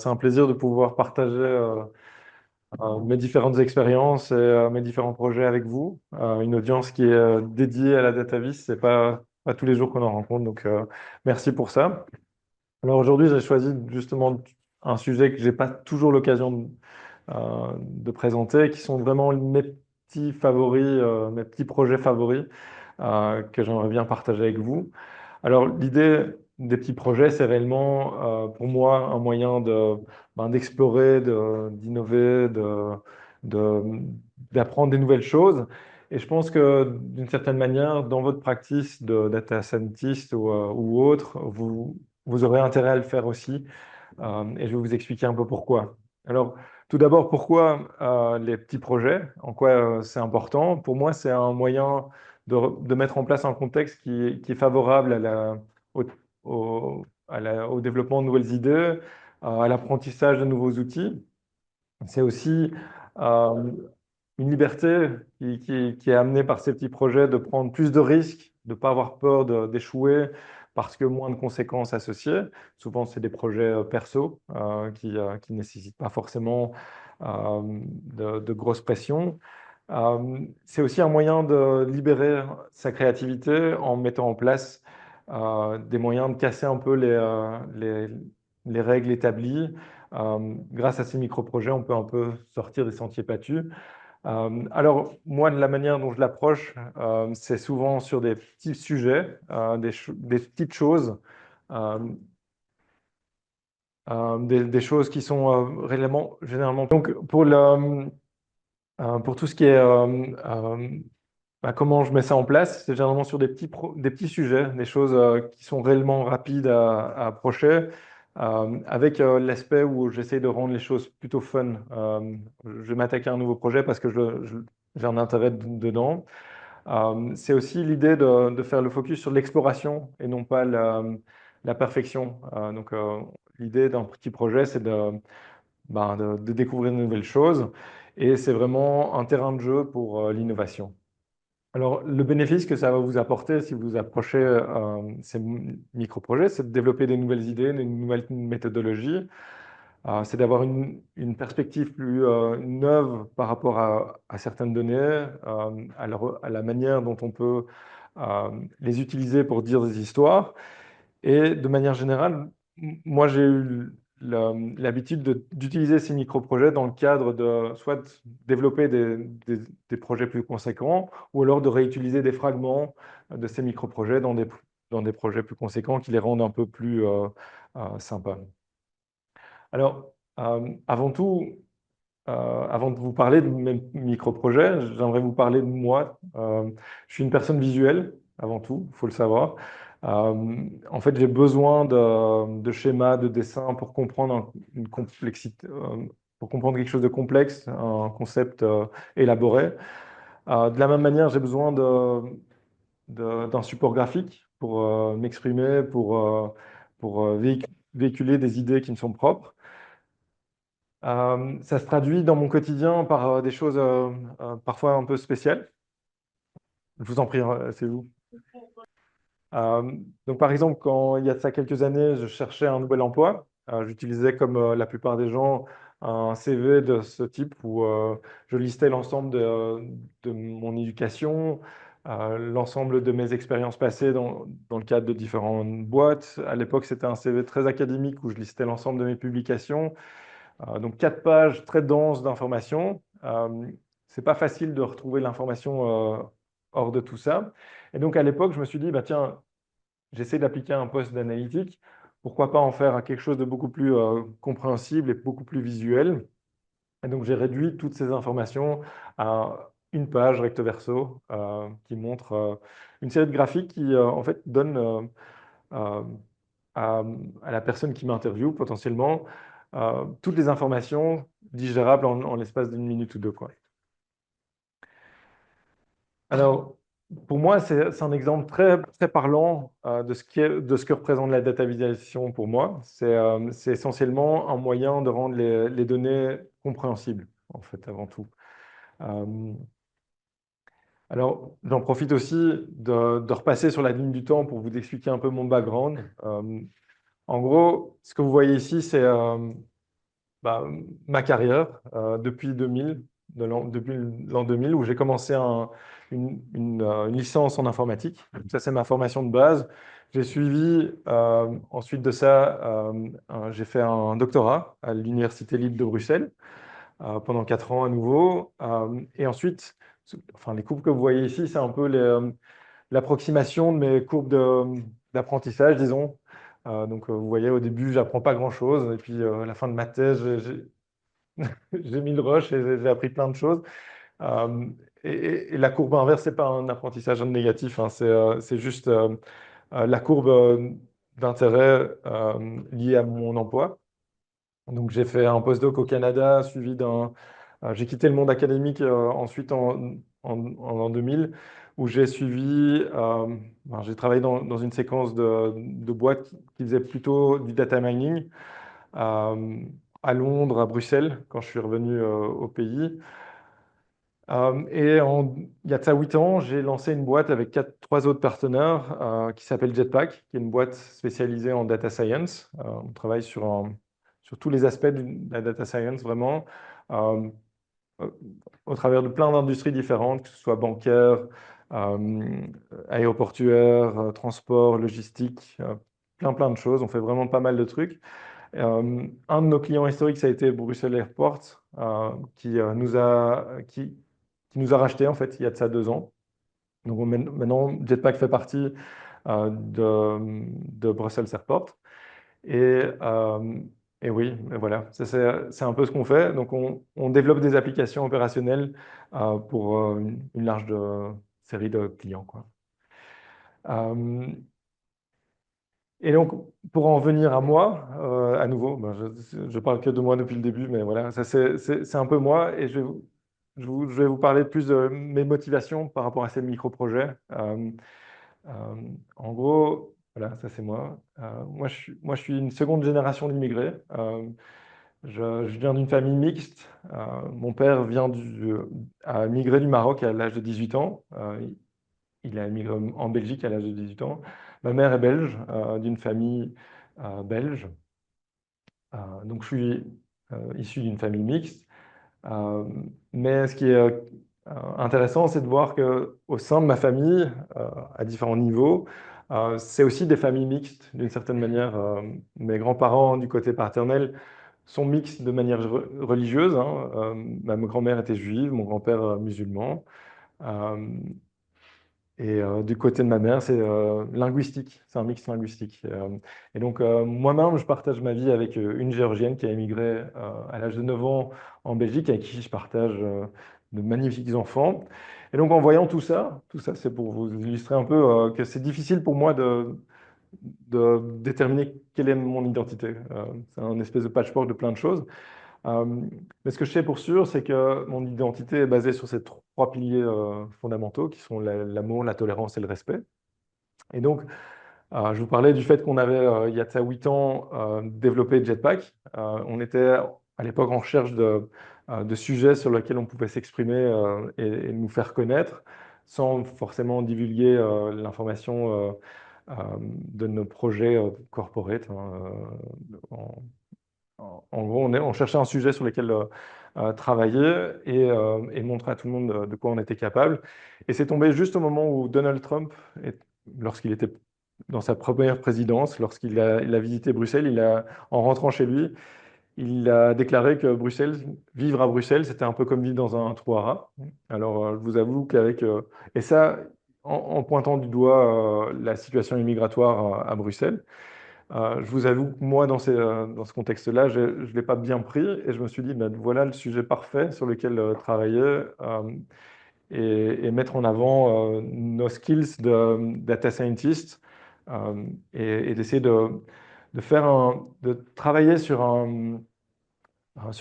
c'est un plaisir de pouvoir partager mes différentes expériences et mes différents projets avec vous. Une audience qui est dédiée à la data vis, c'est pas tous les jours qu'on en rencontre, donc merci pour ça. Alors aujourd'hui, j'ai choisi justement un sujet que j'ai pas toujours l'occasion de présenter, qui sont vraiment mes petits favoris, mes petits projets favoris que j'aimerais bien partager avec vous. Alors, l'idée des petits projets, c'est réellement pour moi un moyen d'explorer, d'innover, de- d'apprendre des nouvelles choses. Et je pense que d'une certaine manière, dans votre practice de data scientist ou autre, vous aurez intérêt à le faire aussi. Et je vais vous expliquer un peu pourquoi. Alors, tout d'abord, pourquoi les petits projets? En quoi c'est important? Pour moi, c'est un moyen de mettre en place un contexte qui est favorable au, au développement de nouvelles idées, à l'apprentissage de nouveaux outils. C'est aussi euh, une liberté qui est amenée par ces petits projets de prendre plus de risques, de ne pas avoir peur d'échouer parce que moins de conséquences associées. Souvent, c'est des projets perso qui ne nécessitent pas forcément de grosses pressions. C'est aussi un moyen de libérer sa créativité en mettant en place des moyens de casser un peu les règles établies. Grâce à ces micro-projets, on peut un peu sortir des sentiers battus. Alors, moi, de la manière dont je l'approche, c'est souvent sur des petits sujets, des petites choses, euh, des choses qui sont réellement, généralement. Donc, pour tout ce qui est comment je mets ça en place, c'est généralement sur des petits sujets, des choses qui sont réellement rapides à approcher, avec l'aspect où j'essaie de rendre les choses plutôt fun. Je vais m'attaquer à un nouveau projet parce que j'ai un intérêt dedans. C'est aussi l'idée de faire le focus sur l'exploration et non pas la perfection. L'idée d'un petit projet, c'est de découvrir de nouvelles choses et c'est vraiment un terrain de jeu pour l'innovation. Alors, le bénéfice que ça va vous apporter si vous approchez ces micro-projets, c'est de développer des nouvelles idées, des nouvelles méthodologies. C'est d'avoir une perspective plus neuve par rapport à certaines données, à la manière dont on peut les utiliser pour dire des histoires. Et de manière générale, moi, j'ai eu l'habitude d'utiliser ces micro-projets dans le cadre de soit développer des projets plus conséquents, ou alors de réutiliser des fragments de ces micro-projets dans des projets plus conséquents qui les rendent un peu plus sympas. Alors, avant tout, avant de vous parler de mes micro-projets, j'aimerais vous parler de moi. Je suis une personne visuelle, avant tout, il faut le savoir. En fait, j'ai besoin de schémas, de dessins pour comprendre une complexité, pour comprendre quelque chose de complexe, un concept élaboré. De la même manière, j'ai besoin d'un support graphique pour m'exprimer, pour véhiculer des idées qui me sont propres. Ça se traduit dans mon quotidien par des choses parfois un peu spéciales. Je vous en prie, c'est vous. Euh, donc, par exemple, quand il y a de ça quelques années, je cherchais un nouvel emploi, j'utilisais comme la plupart des gens un CV de ce type où je listais l'ensemble de mon éducation, l'ensemble de mes expériences passées dans le cadre de différentes boîtes. À l'époque, c'était un CV très académique où je listais l'ensemble de mes publications. Donc 4 pages très denses d'informations. C'est pas facile de retrouver l'information hors de tout ça. Et donc à l'époque, je me suis dit, bah, tiens, j'essaie d'appliquer un poste d'analytique. Pourquoi pas en faire quelque chose de beaucoup plus compréhensible et beaucoup plus visuel. Et donc j'ai réduit toutes ces informations à une page recto verso qui montre une série de graphiques qui en fait donne euh, à, à la personne qui m'interviewe potentiellement toutes les informations digérables en l'espace d'une minute ou deux, quoi. Alors, pour moi, c'est un exemple très, très parlant de ce que représente la data visualisation pour moi. C'est essentiellement un moyen de rendre les données compréhensibles, en fait, avant tout. Euh, alors, j'en profite aussi de repasser sur la ligne du temps pour vous expliquer un peu mon background. En gros, ce que vous voyez ici, bah, ma carrière depuis 2000, depuis l'an 2000, où j'ai commencé une licence en informatique. Ça, c'est ma formation de base. J'ai suivi, ensuite de ça, j'ai fait un doctorat à l'Université libre de Bruxelles pendant 4 ans à nouveau. Et ensuite, enfin, les courbes que vous voyez ici, c'est un peu l'approximation de mes courbes d'apprentissage, disons. Donc, vous voyez, au début, j'apprends pas grand-chose. Et puis, à la fin de ma thèse, j'ai mis le rush et j'ai appris plein de choses. Euh, et la courbe inverse, c'est pas un apprentissage négatif, hein, c'est juste la courbe d'intérêt liée à mon emploi. Donc, j'ai fait un postdoc au Canada, suivi j'ai quitté le monde académique ensuite en l'an 2000, où j'ai suivi, j'ai travaillé dans une séquence de boîtes qui faisaient plutôt du data mining euh, à Londres, à Bruxelles, quand je suis revenu au pays. Il y a de ça 8 ans, j'ai lancé une boîte avec trois autres partenaires qui s'appelle Jetpack, qui est une boîte spécialisée en data science. On travaille sur tous les aspects de la data science, vraiment, euh, euh, au travers de plein d'industries différentes, que ce soit bancaire, euh, aéroportuaire, transport, logistique, plein de choses. On fait vraiment pas mal de trucs. Un de nos clients historiques, ça a été Bruxelles Airport, qui nous a racheté en fait il y a de ça 2 ans. Donc maintenant, Jetpack fait partie de Bruxelles Airport. Et, euh, et oui, et voilà, ça, c'est un peu ce qu'on fait. Donc on développe des applications opérationnelles pour une large série de clients, quoi. Euh, Et donc, pour en venir à moi, à nouveau, ben, je parle que de moi depuis le début, mais voilà, ça c'est un peu moi et je vais vous parler plus de mes motivations par rapport à ces micro-projets. En gros, voilà, ça c'est moi. Moi, je suis une seconde génération d'immigrés. Je viens d'une famille mixte. Mon père a migré du Maroc à l'âge de 18 ans. Il a émigré en Belgique à l'âge de 18 ans. Ma mère est belge, d'une famille belge. Donc, je suis issu d'une famille mixte. Euh, mais ce qui est intéressant, c'est de voir qu'au sein de ma famille, à différents niveaux, c'est aussi des familles mixtes, d'une certaine manière. Mes grands-parents, du côté paternel, sont mixtes de manière religieuse, hein. Ma grand-mère était juive, mon grand-père musulman. Euh, du côté de ma mère, c'est linguistique, c'est un mix linguistique. Et donc, moi-même, je partage ma vie avec une Géorgienne qui a émigré à l'âge de 9 ans en Belgique, avec qui je partage de magnifiques enfants. Et donc, en voyant tout ça, c'est pour vous illustrer un peu que c'est difficile pour moi de déterminer quelle est mon identité. C'est un espèce de patchwork de plein de choses. Euh, mais ce que je sais pour sûr, c'est que mon identité est basée sur ces trois piliers fondamentaux qui sont l'amour, la tolérance et le respect. Et donc, je vous parlais du fait qu'on avait, il y a de ça 8 ans, développé Jetpack. On était à l'époque en recherche de sujets sur lesquels on pouvait s'exprimer et nous faire connaître sans forcément divulguer l'information de nos projets corporate, hein, en gros, on cherchait un sujet sur lequel travailler et montrer à tout le monde de quoi on était capable. Et c'est tombé juste au moment où Donald Trump, lorsqu'il était dans sa première présidence, il a visité Bruxelles, en rentrant chez lui, il a déclaré que vivre à Bruxelles, c'était un peu comme vivre dans un trou à rats. Alors, je vous avoue et ça, en pointant du doigt la situation immigratoire à Bruxelles. Je vous avoue que moi, dans ce contexte-là, je ne l'ai pas bien pris et je me suis dit, ben, voilà le sujet parfait sur lequel travailler mettre en avant nos skills de data scientist et d'essayer de travailler sur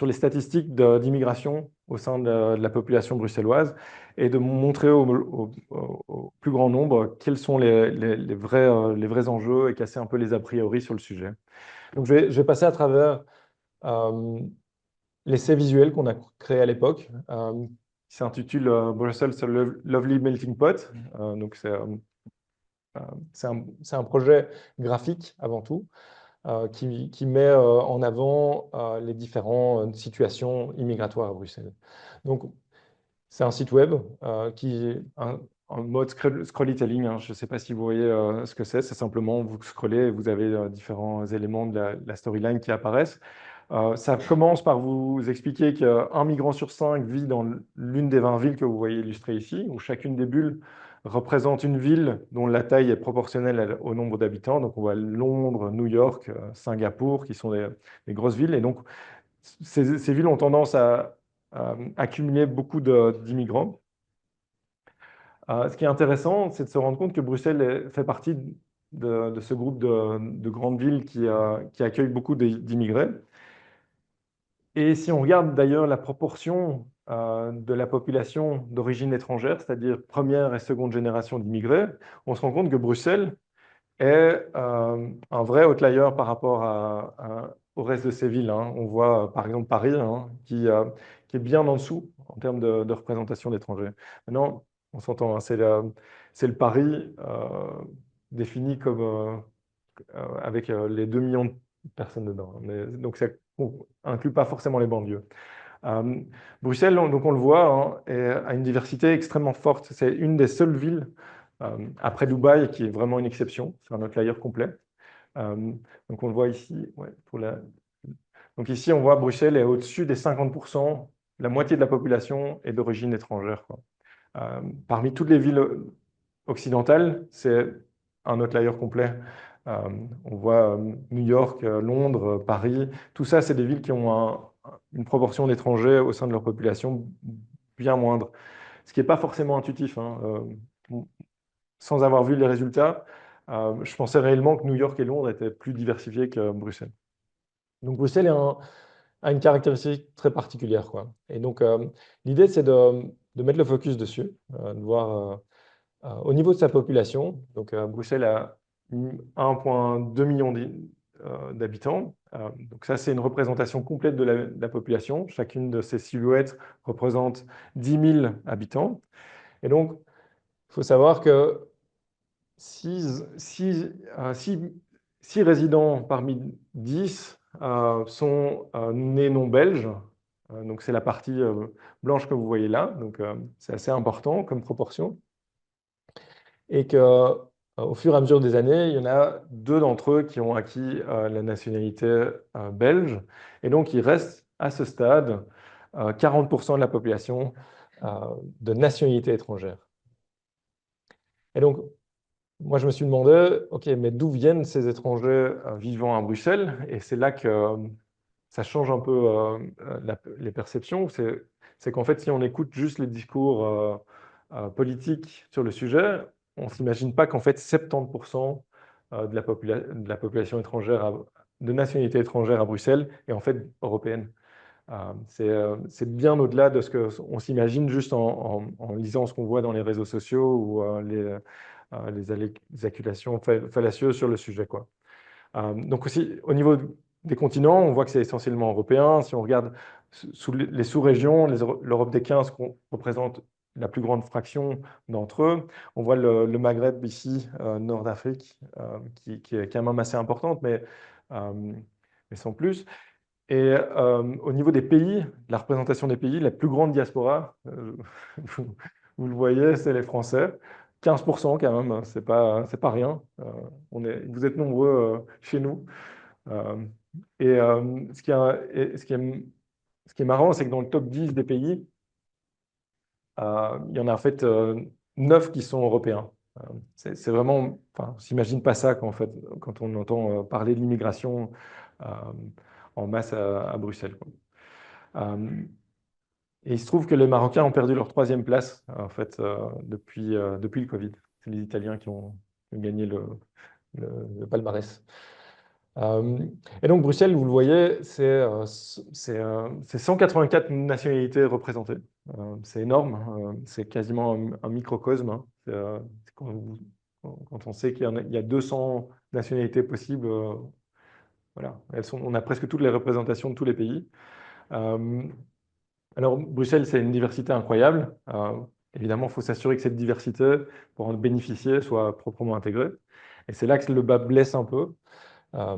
les statistiques d'immigration au sein de la population bruxelloise et de montrer au plus grand nombre quels sont les vrais enjeux et casser un peu les a priori sur le sujet. Donc, je vais passer à travers euh, l'essai visuel qu'on a créé à l'époque, qui s'intitule Brussels a Lovely Melting Pot. Donc, c'est un projet graphique avant tout. qui met en avant les différentes situations immigratoires à Bruxelles. Donc, c'est un site web qui est en mode scrollytelling, hein. Je ne sais pas si vous voyez ce que c'est. C'est simplement, vous scrollez et vous avez différents éléments de la storyline qui apparaissent. Ça commence par vous expliquer qu'un migrant sur 5 vit dans l'une des 20 villes que vous voyez illustrées ici, où chacune des bulles représente une ville dont la taille est proportionnelle au nombre d'habitants. Donc on voit Londres, New York, Singapour, qui sont des grosses villes. Et donc ces villes ont tendance à accumuler beaucoup d'immigrants. Ce qui est intéressant, c'est de se rendre compte que Bruxelles fait partie de ce groupe de grandes villes qui accueillent beaucoup d'immigrés. Et si on regarde d'ailleurs la proportion de la population d'origine étrangère, c'est-à-dire première et seconde génération d'immigrés, on se rend compte que Bruxelles est un vrai outlier par rapport au reste de ces villes, hein. On voit par exemple Paris, hein, qui est bien en dessous en termes de représentation d'étrangers. Maintenant, on s'entend, hein, c'est le Paris défini comme avec les 2 millions de personnes dedans. Donc ça inclut pas forcément les banlieues. Euh, Bruxelles, donc on le voit, hein, a une diversité extrêmement forte. C'est une des seules villes, après Dubaï, qui est vraiment une exception. C'est un outlier complet. Euh, donc on le voit ici. Ouais, donc ici, on voit Bruxelles est au-dessus des 50%. La moitié de la population est d'origine étrangère, quoi. Parmi toutes les villes occidentales, c'est un outlier complet. Euh, on voit New York, Londres, Paris. Tout ça, c'est des villes qui ont une proportion d'étrangers au sein de leur population bien moindre. Ce qui n'est pas forcément intuitif, hein. Sans avoir vu les résultats, je pensais réellement que New York et Londres étaient plus diversifiés que Bruxelles. Donc Bruxelles a une caractéristique très particulière, quoi. Et donc l'idée, c'est de mettre le focus dessus, de voir au niveau de sa population. Donc Bruxelles a 1,2 million d'habitants. Donc ça, c'est une représentation complète de la population. Chacune de ces silhouettes représente 10 000 habitants. Et donc, il faut savoir que 6 résidents parmi 10 sont nés non belges. Donc c'est la partie blanche que vous voyez là. Donc c'est assez important comme proportion. Et qu'au fur et à mesure des années, il y en a 2 d'entre eux qui ont acquis la nationalité belge. Et donc il reste à ce stade 40% de la population de nationalité étrangère. Et donc, moi, je me suis demandé, OK, mais d'où viennent ces étrangers vivant à Bruxelles? Et c'est là que ça change un peu les perceptions. C'est qu'en fait, si on écoute juste les discours politiques sur le sujet, on ne s'imagine pas qu'en fait, 70% de la population étrangère, de nationalité étrangère à Bruxelles est en fait européenne. C'est bien au-delà de ce qu'on s'imagine juste en lisant ce qu'on voit dans les réseaux sociaux ou les accusations fallacieuses sur le sujet, quoi. Donc aussi, au niveau des continents, on voit que c'est essentiellement européen. Si on regarde sous les sous-régions, l'Europe des 15 représente la plus grande fraction d'entre eux. On voit le Maghreb ici, Nord d'Afrique, qui est quand même assez importante, mais sans plus. Et au niveau des pays, la représentation des pays, la plus grande diaspora, vous, vous le voyez, c'est les Français. 15% quand même, c'est pas rien. Vous êtes nombreux chez nous. Euh, et ce qui est marrant, c'est que dans le top 10 des pays, il y en a en fait 9 qui sont européens. C'est vraiment, enfin, on s'imagine pas ça quand, en fait, quand on entend parler de l'immigration euh, en masse à Bruxelles, quoi. Euh, et il se trouve que les Marocains ont perdu leur 3e place en fait depuis le Covid. C'est les Italiens qui ont gagné le palmarès. Euh, et donc Bruxelles, vous le voyez, c'est 184 nationalités représentées. C'est énorme, hein. C'est quasiment un microcosme, hein. C'est quand on sait qu'il y a 200 nationalités possibles, voilà, on a presque toutes les représentations de tous les pays. Euh, alors Bruxelles, c'est une diversité incroyable. Évidemment, il faut s'assurer que cette diversité, pour en bénéficier, soit proprement intégrée. Et c'est là que le bas blesse un peu. Euh,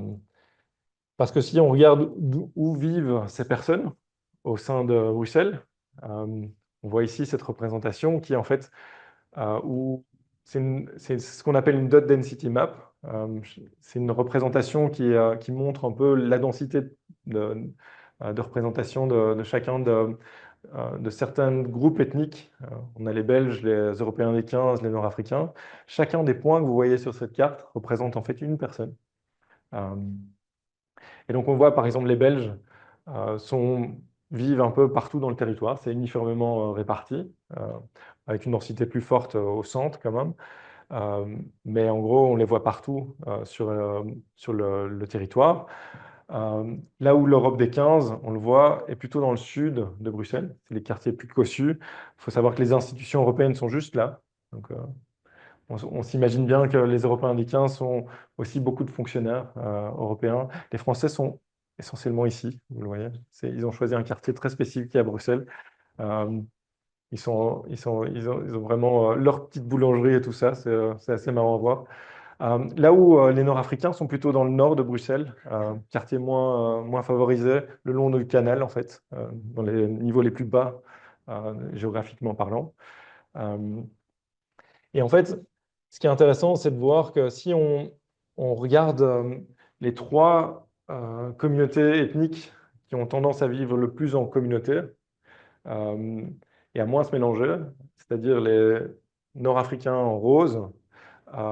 Parce que si on regarde où vivent ces personnes au sein de Bruxelles, on voit ici cette représentation qui est en fait où c'est ce qu'on appelle une dot density map. C'est une représentation qui montre un peu la densité de représentation de chacun de certains groupes ethniques. On a les Belges, les Européens des 15, les Nord-Africains. Chacun des points que vous voyez sur cette carte représente en fait une personne. Euh, et donc on voit par exemple les Belges vivent un peu partout dans le territoire, c'est uniformément réparti, avec une densité plus forte au centre quand même. Mais en gros, on les voit partout sur le territoire. Là où l'Europe des 15, on le voit, est plutôt dans le sud de Bruxelles. C'est les quartiers plus cossus. Il faut savoir que les institutions européennes sont juste là. Donc, on s'imagine bien que les Européens des 15 sont aussi beaucoup de fonctionnaires européens. Les Français sont essentiellement ici, vous le voyez. Ils ont choisi un quartier très spécifique à Bruxelles. Euh, ils ont vraiment leur petite boulangerie et tout ça. C'est assez marrant à voir. Là où les Nord-Africains sont plutôt dans le nord de Bruxelles, quartier moins favorisé, le long du canal en fait, dans les niveaux les plus bas, géographiquement parlant. Euh, et en fait, ce qui est intéressant, c'est de voir que si on regarde les trois communautés ethniques qui ont tendance à vivre le plus en communauté euh, et à moins se mélanger, c'est-à-dire les Nord-Africains en rose,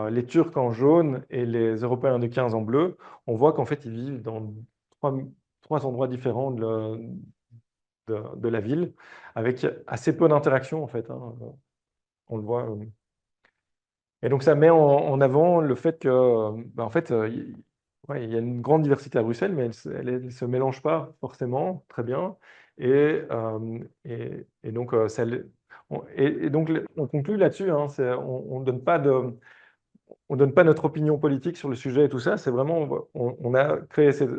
les Turcs en jaune et les Européens de 15 en bleu, on voit qu'en fait, ils vivent dans trois, trois endroits différents de la ville, avec assez peu d'interactions, en fait, hein. On le voit. Et donc, ça met en avant le fait que, bah, en fait, ouais, il y a une grande diversité à Bruxelles, mais elle ne se mélange pas forcément très bien. Et donc, et donc, on conclut là-dessus, hein, on ne donne pas on donne pas notre opinion politique sur le sujet et tout ça. C'est vraiment, on a créé cet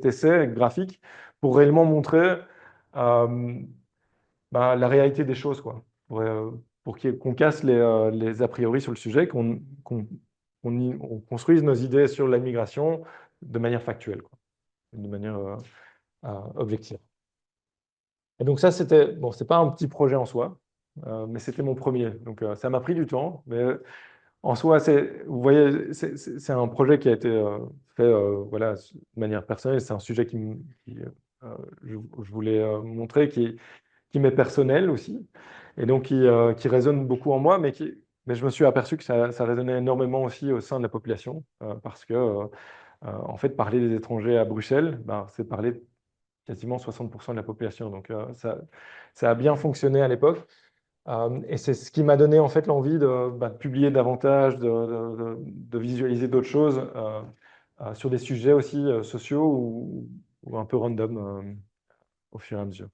essai graphique pour réellement montrer euh, bah, la réalité des choses, quoi. Pour qu'on casse les a priori sur le sujet, on construise nos idées sur la migration de manière factuelle, quoi, de manière objective. Et donc ça, c'était, bon, c'est pas un petit projet en soi, mais c'était mon premier. Donc ça m'a pris du temps, mais en soi, vous voyez, c'est un projet qui a été fait voilà, de manière personnelle. C'est un sujet je voulais montrer, qui m'est personnel aussi, et donc qui résonne beaucoup en moi, mais je me suis aperçu que ça résonnait énormément aussi au sein de la population, parce que, en fait, parler des étrangers à Bruxelles, ben, c'est parler quasiment 60% de la population. Donc, ça a bien fonctionné à l'époque. Et c'est ce qui m'a donné en fait l'envie de publier davantage, de visualiser d'autres choses sur des sujets aussi sociaux ou un peu random au fur et à mesure.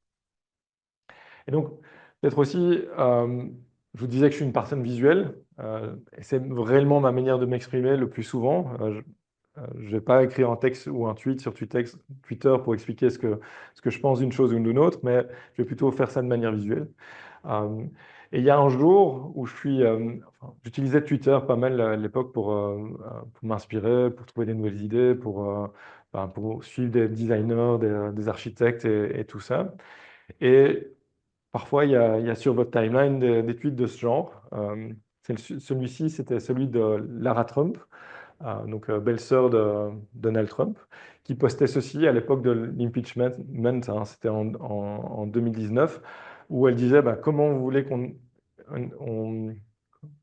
Et donc, peut-être aussi, je vous disais que je suis une personne visuelle, et c'est réellement ma manière de m'exprimer le plus souvent. Je ne vais pas écrire un texte ou un tweet sur Twitter pour expliquer ce que je pense d'une chose ou d'une autre, mais je vais plutôt faire ça de manière visuelle. Euh, et il y a un jour où j'utilisais Twitter pas mal à l'époque pour m'inspirer, pour trouver des nouvelles idées, pour suivre des designers, des architectes et tout ça. Et parfois, il y a sur votre timeline des tweets de ce genre. Celui-ci, c'était celui de Lara Trump, donc belle-sœur de Donald Trump, qui postait ceci à l'époque de l'impeachment, hein, c'était en 2019, où elle disait bah, comment vous voulez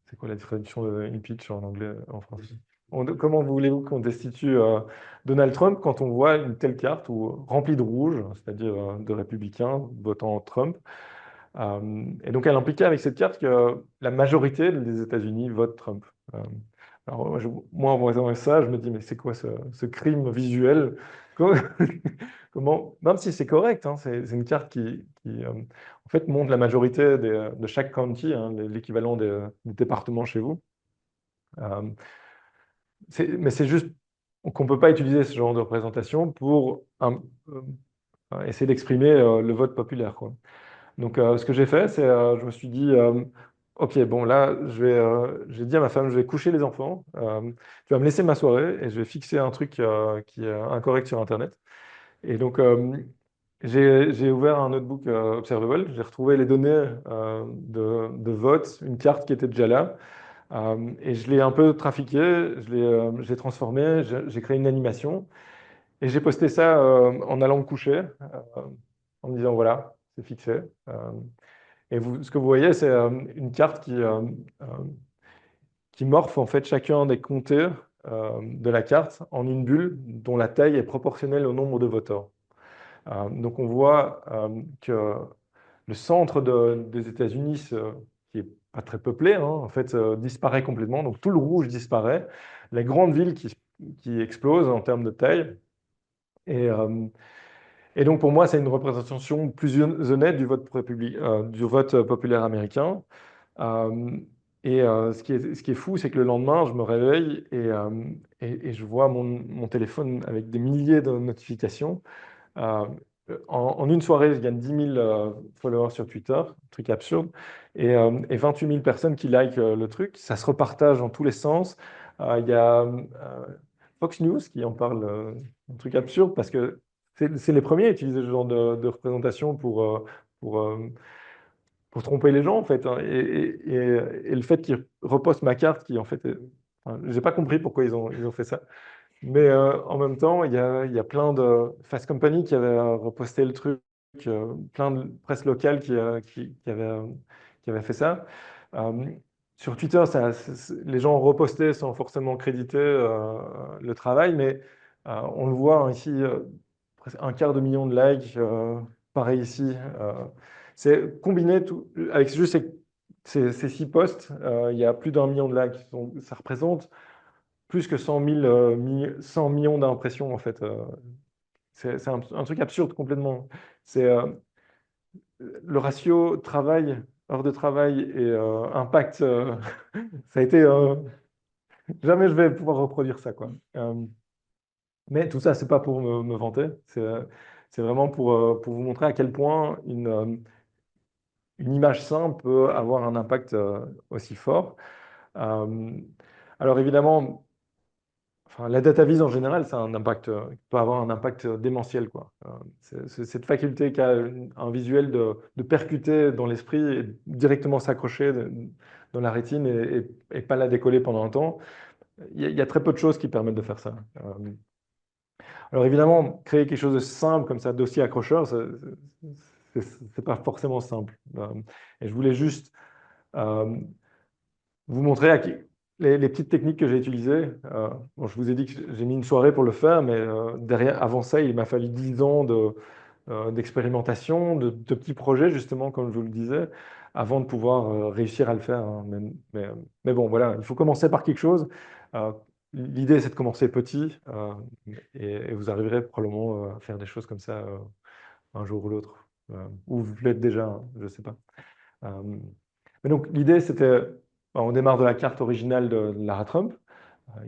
c'est quoi la traduction de impeach en anglais, en français? Comment voulez-vous qu'on destitue Donald Trump quand on voit une telle carte remplie de rouge, c'est-à-dire de républicains votant Trump? Et donc, elle impliquait avec cette carte que la majorité des États-Unis votent Trump. Euh, alors, moi, en voyant ça, je me dis, mais c'est quoi ce crime visuel? Comment, même si c'est correct, hein, c'est une carte qui en fait, montre la majorité de chaque county, hein, l'équivalent des départements chez vous. Euh, mais c'est juste qu'on ne peut pas utiliser ce genre de représentation pour essayer d'exprimer le vote populaire, quoi. Donc, ce que j'ai fait, c'est je me suis dit, Ok, bon là, j'ai dit à ma femme, je vais coucher les enfants. Tu vas me laisser ma soirée et je vais fixer un truc qui est incorrect sur Internet. Et donc, j'ai ouvert un notebook Observable. J'ai retrouvé les données de vote, une carte qui était déjà là. Et je l'ai un peu trafiqué, je l'ai transformé, j'ai créé une animation. Et j'ai posté ça en allant me coucher, en me disant voilà, c'est fixé. Et ce que vous voyez, c'est une carte euh, qui morphe en fait chacun des comtés de la carte en une bulle dont la taille est proportionnelle au nombre de voteurs. Donc on voit que le centre des États-Unis, qui est pas très peuplé, hein, en fait, disparaît complètement. Donc tout le rouge disparaît. Les grandes villes qui explosent en termes de taille. Et, euh, et donc pour moi, c'est une représentation plus honnête du vote populaire américain. Euh, ce qui est fou, c'est que le lendemain, je me réveille et je vois mon téléphone avec des milliers de notifications. Euh, en une soirée, je gagne 10 000 followers sur Twitter, un truc absurde, et 28 000 personnes qui likent le truc. Ça se repartage dans tous les sens. Il y a Fox News qui en parle, un truc absurde, parce que c'est les premiers à utiliser ce genre de représentation pour, euh, pour tromper les gens, en fait, hein. Et le fait qu'ils repostent ma carte, qui en fait, enfin, j'ai pas compris pourquoi ils ont fait ça. Mais en même temps, il y a plein de Fast Company qui avaient reposté le truc, plein de presse locale qui avait fait ça. Euh, sur Twitter, les gens repostaient sans forcément créditer le travail, mais on le voit hein, ici, presque un quart de million de likes, pareil ici. C'est combiné tout, avec juste ces 6 posts, il y a plus d'1 million de likes. Donc, ça représente plus que 100 000, 100 millions d'impressions, en fait. C'est un truc absurde complètement. C'est le ratio travail, heure de travail et impact. Ça a été. Jamais je vais pouvoir reproduire ça, quoi. Mais tout ça, c'est pas pour me vanter. C'est vraiment pour vous montrer à quel point une image simple peut avoir un impact aussi fort. Euh, alors évidemment, enfin, la data vise en général, ça a un impact, peut avoir un impact démentiel, quoi. C'est cette faculté qu'a un visuel de percuter dans l'esprit et directement s'accrocher dans la rétine et pas la décoller pendant un temps. Il y a très peu de choses qui permettent de faire ça. Alors évidemment, créer quelque chose de simple comme ça, d'aussi accrocheur, c'est pas forcément simple. Et je voulais juste euh, vous montrer les petites techniques que j'ai utilisées. Bon, je vous ai dit que j'ai mis une soirée pour le faire, mais derrière, avant ça, il m'a fallu 10 ans d'expérimentation, de petits projets, justement, comme je vous le disais, avant de pouvoir réussir à le faire, hein. Mais bon, voilà, il faut commencer par quelque chose. Euh, L'idée, c'est de commencer petit, et vous arriverez probablement à faire des choses comme ça un jour ou l'autre. Ou vous l'êtes déjà, hein, je ne sais pas. Euh, mais donc l'idée, c'était, on démarre de la carte originale de Lara Trump.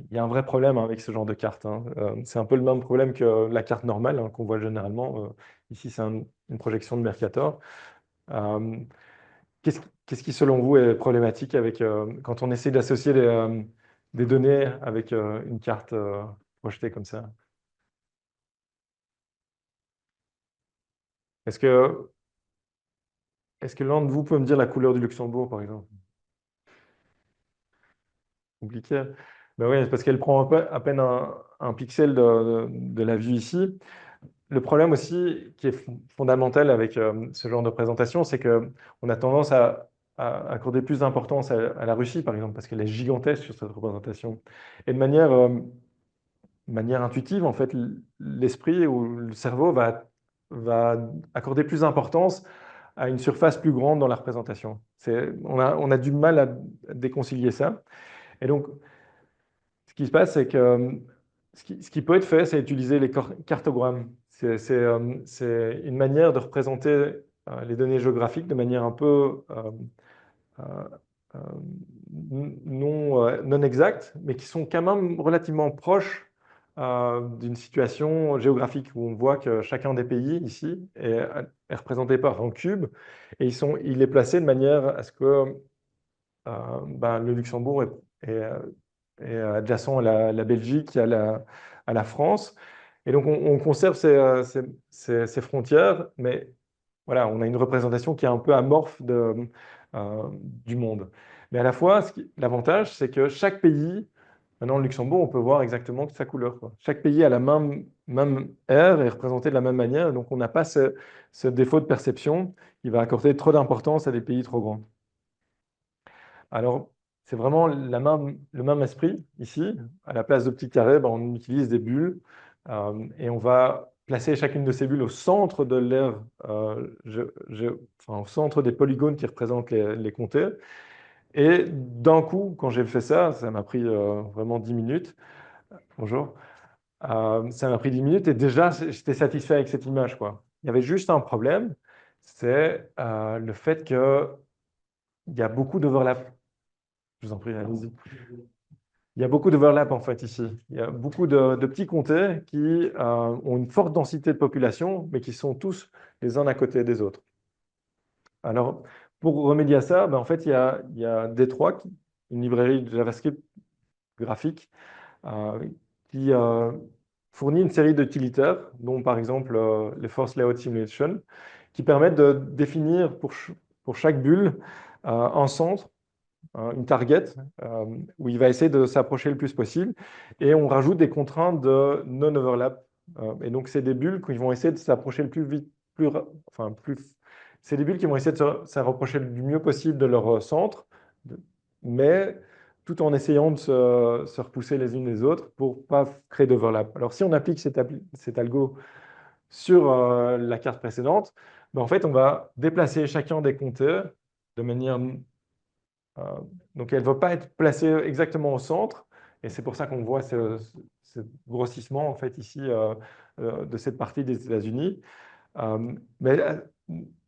Il y a un vrai problème hein, avec ce genre de carte, hein. C'est un peu le même problème que la carte normale hein, qu'on voit généralement. Ici, c'est une projection de Mercator. Euh, qu'est-ce qui, selon vous, est problématique avec, quand on essaie d'associer des données avec une carte projetée comme ça? Est-ce que, est-ce que l'un de vous peut me dire la couleur du Luxembourg, par exemple? Compliqué. Ben oui, parce qu'elle prend à peine un pixel de la vue ici. Le problème aussi qui est fondamental avec ce genre de présentation, c'est que on a tendance à accorder plus d'importance à la Russie, par exemple, parce qu'elle est gigantesque sur cette représentation. Et de manière intuitive, en fait, l'esprit ou le cerveau va accorder plus d'importance à une surface plus grande dans la représentation. On a du mal à déconcilier ça. Et donc, ce qui se passe, c'est que ce qui peut être fait, c'est utiliser les cartogrammes. C'est une manière de représenter les données géographiques de manière un peu euh, euh, non exacte, mais qui sont quand même relativement proches d'une situation géographique où on voit que chacun des pays ici est représenté par un cube et il est placé de manière à ce que le Luxembourg est adjacent à la Belgique, à la France. Et donc, on conserve ces frontières, mais voilà, on a une représentation qui est un peu amorphe du monde. Mais à la fois, l'avantage, c'est que chaque pays, maintenant le Luxembourg, on peut voir exactement sa couleur, quoi. Chaque pays a la même aire et est représenté de la même manière, donc on n'a pas ce défaut de perception qui va accorder trop d'importance à des pays trop grands. Alors, c'est vraiment le même esprit ici. À la place de petits carrés, ben, on utilise des bulles et on va placer chacune de ces bulles au centre de l'aire, enfin, au centre des polygones qui représentent les comtés. Et d'un coup, quand j'ai fait ça, ça m'a pris vraiment 10 minutes. Bonjour. Ça m'a pris 10 minutes et déjà, j'étais satisfait avec cette image, quoi. Il y avait juste un problème, c'est le fait qu'il y a beaucoup d'overlap. Je vous en prie, allez-y. Il y a beaucoup d'overlap en fait ici. Il y a beaucoup de petits comtés qui ont une forte densité de population, mais qui sont tous les uns à côté des autres. Alors, pour remédier à ça, ben, en fait, il y a D3, une librairie de JavaScript graphique, euh, qui fournit une série d'utilitaires, dont par exemple les Force Layout Simulation, qui permettent de définir pour chaque bulle un centre, une target où il va essayer de s'approcher le plus possible. Et on rajoute des contraintes de non-overlap. Et donc, c'est des bulles qui vont essayer de s'approcher le plus vite, c'est des bulles qui vont essayer de se rapprocher du mieux possible de leur centre, mais tout en essayant de se repousser les unes les autres pour ne pas créer d'overlap. Alors, si on applique cet algo sur la carte précédente, ben, en fait, on va déplacer chacun des compteurs de manière euh, donc, elle ne va pas être placée exactement au centre, et c'est pour ça qu'on voit ce grossissement en fait ici de cette partie des États-Unis. Euh, mais, euh,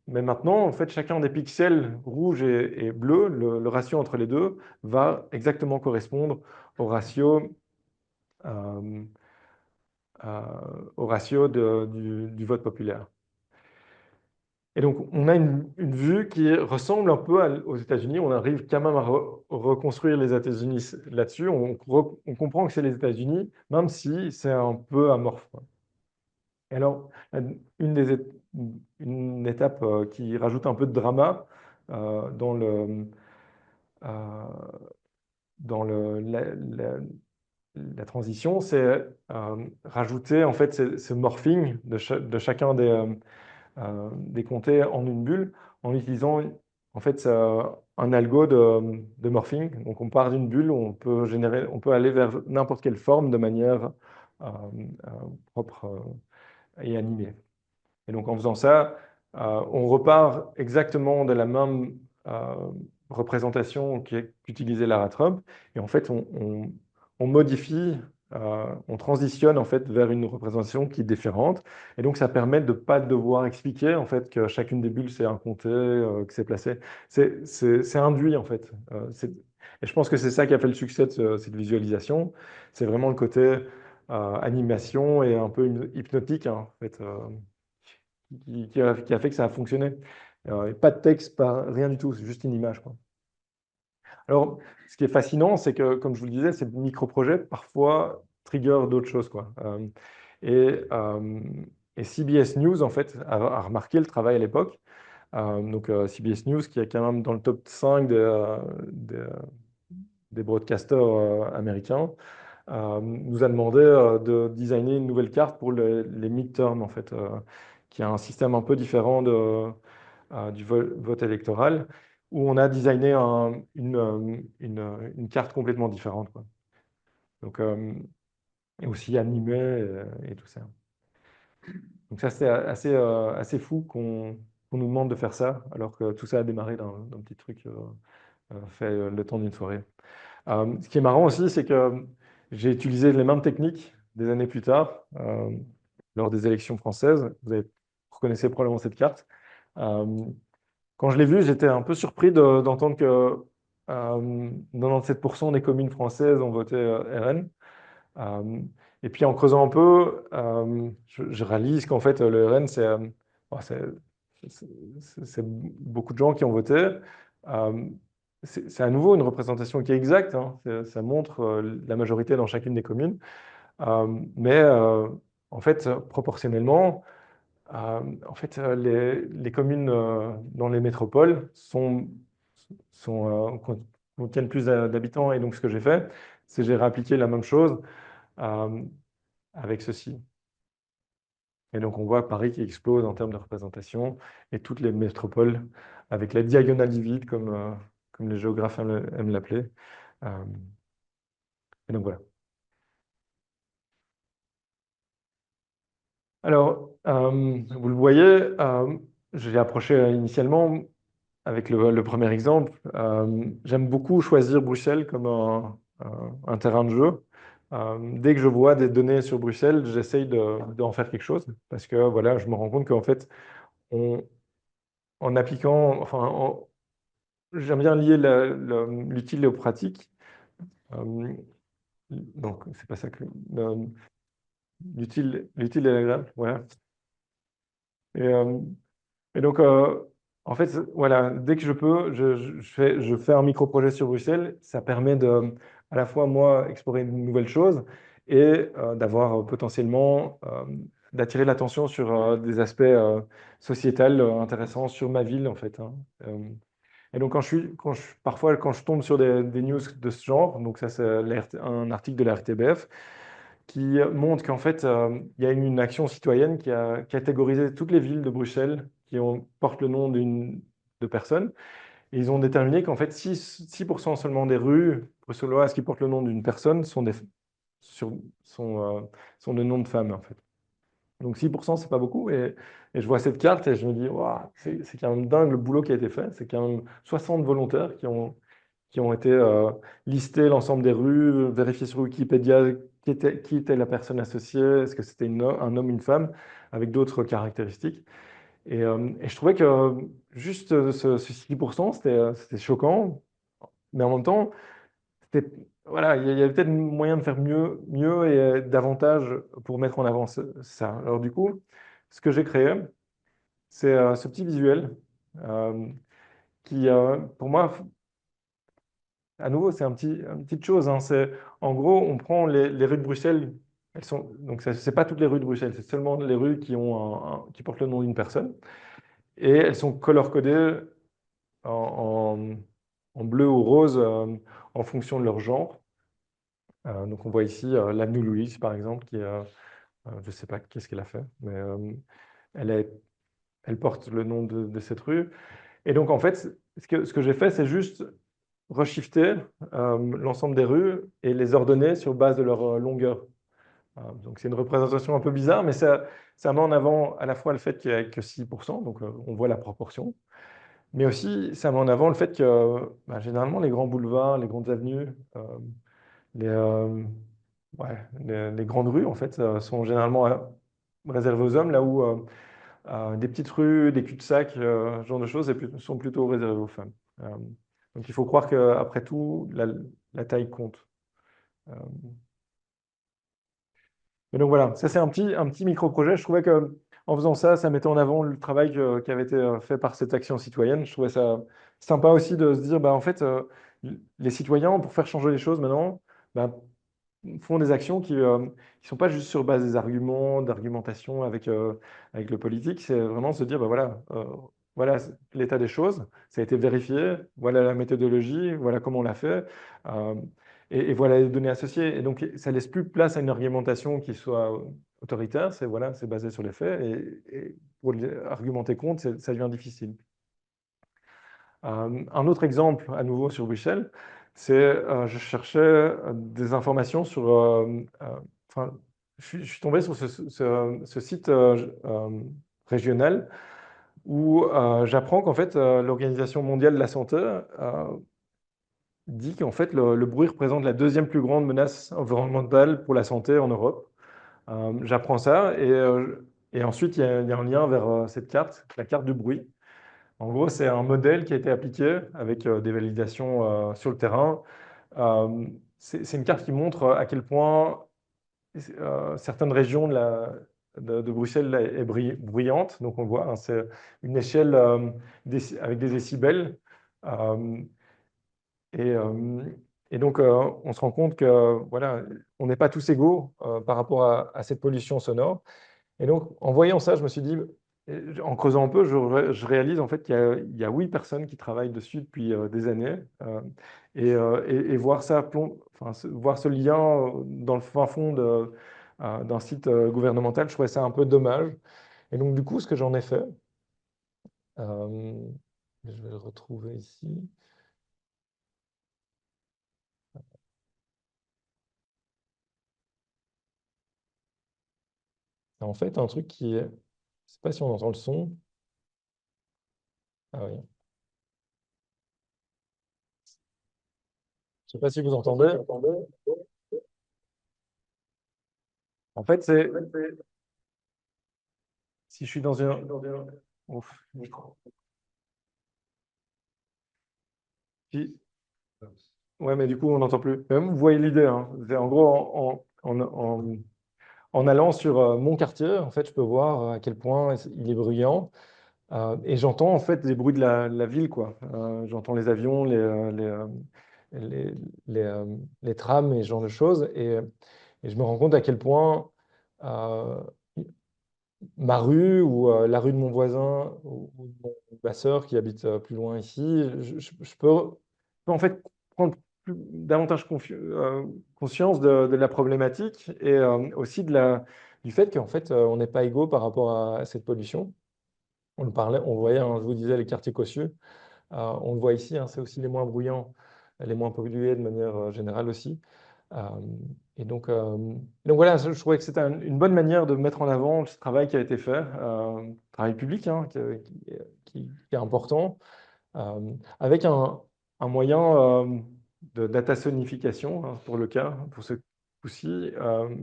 mais maintenant, en fait, chacun des pixels rouge et bleu, le ratio entre les deux, va exactement correspondre au ratio, euh, euh, du vote populaire. Et donc, on a une vue qui ressemble un peu aux États-Unis. On arrive quand même à reconstruire les États-Unis là-dessus. On comprend que c'est les États-Unis, même si c'est un peu amorphe, quoi. Et alors, une, des ét- une étape qui rajoute un peu de drama euh, dans le, euh, la transition, c'est rajouter en fait ce morphing de chacun des comtés en une bulle en utilisant en fait un algo de morphing. Donc on part d'une bulle, on peut aller vers n'importe quelle forme de manière euh, euh, propre et animée. Et donc en faisant ça, on repart exactement de la même représentation qu'utilisait Lara Trump. Et en fait, on modifie, on transitionne en fait vers une représentation qui est différente. Et donc ça permet de ne pas devoir expliquer en fait que chacune des bulles c'est un comté, que c'est placé. C'est induit en fait. Et je pense que c'est ça qui a fait le succès de cette visualisation. C'est vraiment le côté animation et un peu hypnotique, hein, en fait. Qui a fait que ça a fonctionné. Pas de texte, rien du tout, c'est juste une image, quoi. Alors, ce qui est fascinant, c'est que, comme je vous le disais, ces micro-projets, parfois, trigger d'autres choses, quoi. Et, euh, et CBS News, en fait, a remarqué le travail à l'époque. Donc, CBS News, qui est quand même dans le top 5 des broadcasters américains, nous a demandé de designer une nouvelle carte pour les midterms, en fait, qui a un système un peu différent du vote électoral, où on a designé une carte complètement différente, quoi. Donc, et aussi animée et tout ça. Donc ça, c'est assez fou qu'on nous demande de faire ça, alors que tout ça a démarré d'un petit truc fait le temps d'une soirée. Ce qui est marrant aussi, c'est que j'ai utilisé les mêmes techniques des années plus tard, lors des élections françaises. Vous reconnaissez probablement cette carte. Euh, Quand je l'ai vue, j'étais un peu surpris d'entendre que 97% des communes françaises ont voté RN. Euh, et puis en creusant un peu, je réalise qu'en fait, le RN, bon, c'est beaucoup de gens qui ont voté. Euh, c'est à nouveau une représentation qui est exacte, hein. Ça montre la majorité dans chacune des communes. Mais en fait, proportionnellement, en fait, les communes dans les métropoles contiennent plus d'habitants. Et donc, ce que j'ai fait, c'est j'ai réappliqué la même chose euh, avec ceci. Et donc, on voit Paris qui explose en termes de représentation et toutes les métropoles avec la diagonale du vide, comme les géographes aiment l'appeler. Euh, et donc, voilà. Alors, vous le voyez, je l'ai approché initialement avec le premier exemple. J'aime beaucoup choisir Bruxelles comme un terrain de jeu. Dès que je vois des données sur Bruxelles, j'essaye d'en faire quelque chose parce que voilà, je me rends compte qu'en fait, on, en appliquant, j'aime bien lier l'utile au pratique. Euh, donc, c'est pas ça que l'utile et l'agréable, voilà. Et, Et donc, en fait, voilà, dès que je peux, je fais un micro-projet sur Bruxelles. Ça permet de, à la fois, moi, explorer de nouvelles choses et d'avoir potentiellement, d'attirer l'attention sur des aspects sociétals intéressants sur ma ville, en fait, hein. Et donc, parfois, quand je tombe sur des news de ce genre, donc ça, c'est un article de la RTBF, qui montre qu'en fait, il y a une action citoyenne qui a catégorisé toutes les villes de Bruxelles portent le nom de personnes. Et ils ont déterminé qu'en fait, 6% seulement des rues bruxelloises qui portent le nom d'une personne sur- sont, euh, sont des noms de femmes, en fait. Donc 6%, c'est pas beaucoup. Et je vois cette carte et je me dis, waouh, c'est quand même dingue le boulot qui a été fait. C'est quand même 60 volontaires qui ont été listés l'ensemble des rues, vérifier sur Wikipédia qui était la personne associée, est-ce que c'était un homme, une femme, avec d'autres caractéristiques. Et je trouvais que juste ce 6%, c'était choquant, mais en même temps, voilà, il y avait peut-être moyen de faire mieux et davantage pour mettre en avant ça. Alors du coup, ce que j'ai créé, c'est ce petit visuel euh, qui, pour moi, à nouveau, c'est une petite chose, hein. En gros, on prend les rues de Bruxelles. Donc, ce n'est pas toutes les rues de Bruxelles, c'est seulement les rues qui portent le nom d'une personne. Et elles sont color-codées en, en- en bleu ou rose en fonction de leur genre. Donc, on voit ici l'avenue Louise, par exemple, je ne sais pas qu'est-ce qu'elle a fait, mais elle, est- elle porte le nom de cette rue. Et donc, en fait, ce que j'ai fait, c'est juste reshifter l'ensemble des rues et les ordonner sur base de leur longueur. Donc c'est une représentation un peu bizarre, mais ça met en avant à la fois le fait qu'il n'y a que 6%, donc on voit la proportion, mais aussi ça met en avant le fait que généralement les grands boulevards, les grandes avenues, les, euh, ouais, les grandes rues en fait sont généralement réservées aux hommes, là où des petites rues, des cul-de-sac, ce genre de choses sont plutôt réservées aux femmes. Euh, donc il faut croire qu'après tout, la taille compte. Euh, mais donc voilà, ça c'est un petit micro-projet. Je trouvais que en faisant ça, ça mettait en avant le travail qui avait été fait par cette action citoyenne. Je trouvais ça sympa aussi de se dire, bah, en fait, les citoyens, pour faire changer les choses maintenant, bah, font des actions qui ne sont pas juste sur base des arguments, d'argumentation avec le politique. C'est vraiment se dire, bah, voilà l'état des choses, ça a été vérifié, voilà la méthodologie, voilà comment on l'a fait. euh, et voilà les données associées. Et donc, ça laisse plus place à une argumentation qui soit autoritaire. C'est basé sur les faits. Et pour argumenter contre, ça devient difficile. Un autre exemple, à nouveau sur Bruxelles, c'est je cherchais des informations sur. Enfin, je suis tombé sur ce site régional où j'apprends qu'en fait, l'Organisation mondiale de la santé dit qu'en fait, le bruit représente la deuxième plus grande menace environnementale pour la santé en Europe. J'apprends ça et ensuite, il y a un lien vers cette carte, la carte du bruit. En gros, c'est un modèle qui a été appliqué avec des validations sur le terrain. C'est une carte qui montre à quel point certaines régions de Bruxelles là, est bruyante. Donc on voit, hein, c'est une échelle avec des décibels. Euh, Et, euh, et donc, on se rend compte que voilà, on n'est pas tous égaux par rapport à cette pollution sonore. Et donc, en voyant ça, je me suis dit, en creusant un peu, je réalise en fait qu'il y a 8 personnes qui travaillent dessus depuis des années. Et voir ça, enfin, voir ce lien dans le fin fond d'un site gouvernemental, je trouvais ça un peu dommage. Et donc, du coup, ce que j'en ai fait, euh, je vais le retrouver ici. C'est en fait un truc qui est, je ne sais pas si on entend le son. Ah oui. Je ne sais pas si vous entendez. En fait, c'est si je suis dans une. Ouf. Si- Ouais, mais du coup, on n'entend plus. Mais vous voyez l'idée, hein. C'est en gros, en allant sur mon quartier, en fait, je peux voir à quel point il est bruyant. Et j'entends en fait les bruits de la ville, quoi. J'entends les avions, les, les, euh, les trams et ce genre de choses. Et je me rends compte à quel point euh, ma rue ou la rue de mon voisin ou de ma sœur qui habite plus loin ici, je peux en fait prendre davantage conscience de la problématique et aussi du fait qu'en fait on n'est pas égaux par rapport à cette pollution. On le parlait, on voyait, hein, je vous disais, les quartiers cossus. On le voit ici, hein, c'est aussi les moins bruyants, les moins pollués de manière générale aussi. Euh, et donc voilà, je trouvais que c'était une bonne manière de mettre en avant ce travail qui a été fait, travail public hein, qui est important, avec un moyen de data sonification hein, pour le cas, pour ce coup-ci,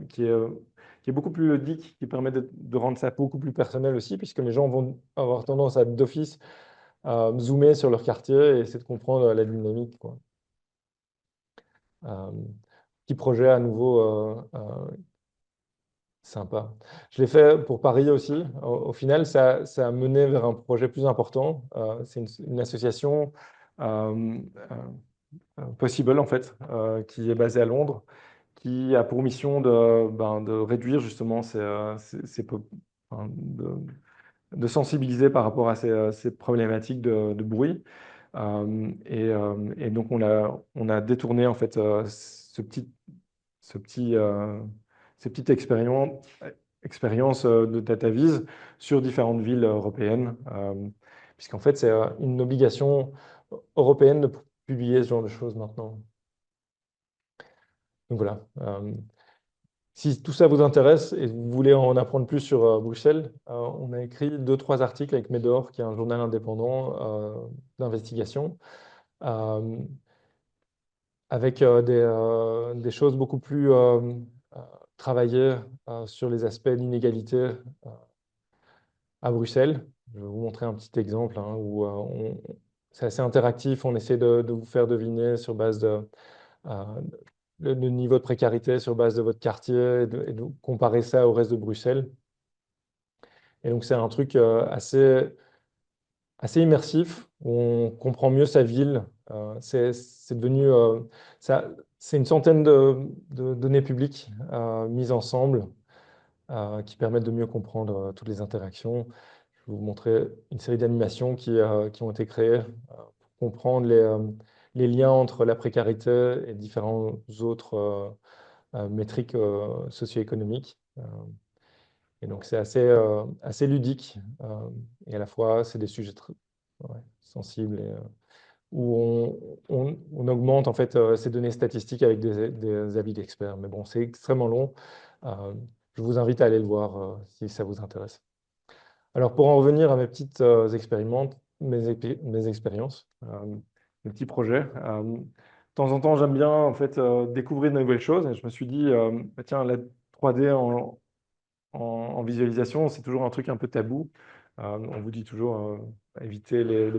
qui est beaucoup plus ludique, qui permet de rendre ça beaucoup plus personnel aussi, puisque les gens vont avoir tendance à d'office zoomer sur leur quartier et essayer de comprendre la dynamique, quoi. Euh, Petit projet à nouveau sympa. Je l'ai fait pour Paris aussi. Au final, ça a mené vers un projet plus important. C'est une association euh, Possible, en fait, qui est basée à Londres, qui a pour mission de réduire justement enfin, de sensibiliser par rapport à ces problématiques de bruit. Et donc, on a détourné en fait ce petit, ces petites expériences de DataVis sur différentes villes européennes, puisqu'en fait, c'est une obligation européenne de publier ce genre de choses maintenant. Donc voilà. Si tout ça vous intéresse et vous voulez en apprendre plus sur Bruxelles, on a écrit deux, trois articles avec Médor, qui est un journal indépendant d'investigation, euh, avec des choses beaucoup plus euh, travaillées sur les aspects d'inégalité à Bruxelles. Je vais vous montrer un petit exemple hein, où c'est assez interactif. On essaie de vous faire deviner sur base euh, le niveau de précarité sur base de votre quartier et de comparer ça au reste de Bruxelles. Et donc, c'est un truc assez immersif où on comprend mieux sa ville. C'est devenu, c'est une centaine de données publiques mises ensemble qui permettent de mieux comprendre toutes les interactions. Je vais vous montrer une série d'animations qui ont été créées pour comprendre les liens entre la précarité et différents autres métriques socio-économiques. Et donc, c'est assez ludique. Et à la fois, c'est des sujets ouais, sensibles où on augmente en fait ces données statistiques avec des avis d'experts. Mais bon, c'est extrêmement long. Euh, je vous invite à aller le voir si ça vous intéresse. Alors, pour en revenir à mes petites mes expériences, mes petits projets, de temps en temps, j'aime bien en fait découvrir de nouvelles choses. Et je me suis dit, bah, tiens, la 3D en visualisation, c'est toujours un truc un peu tabou. On vous dit toujours éviter les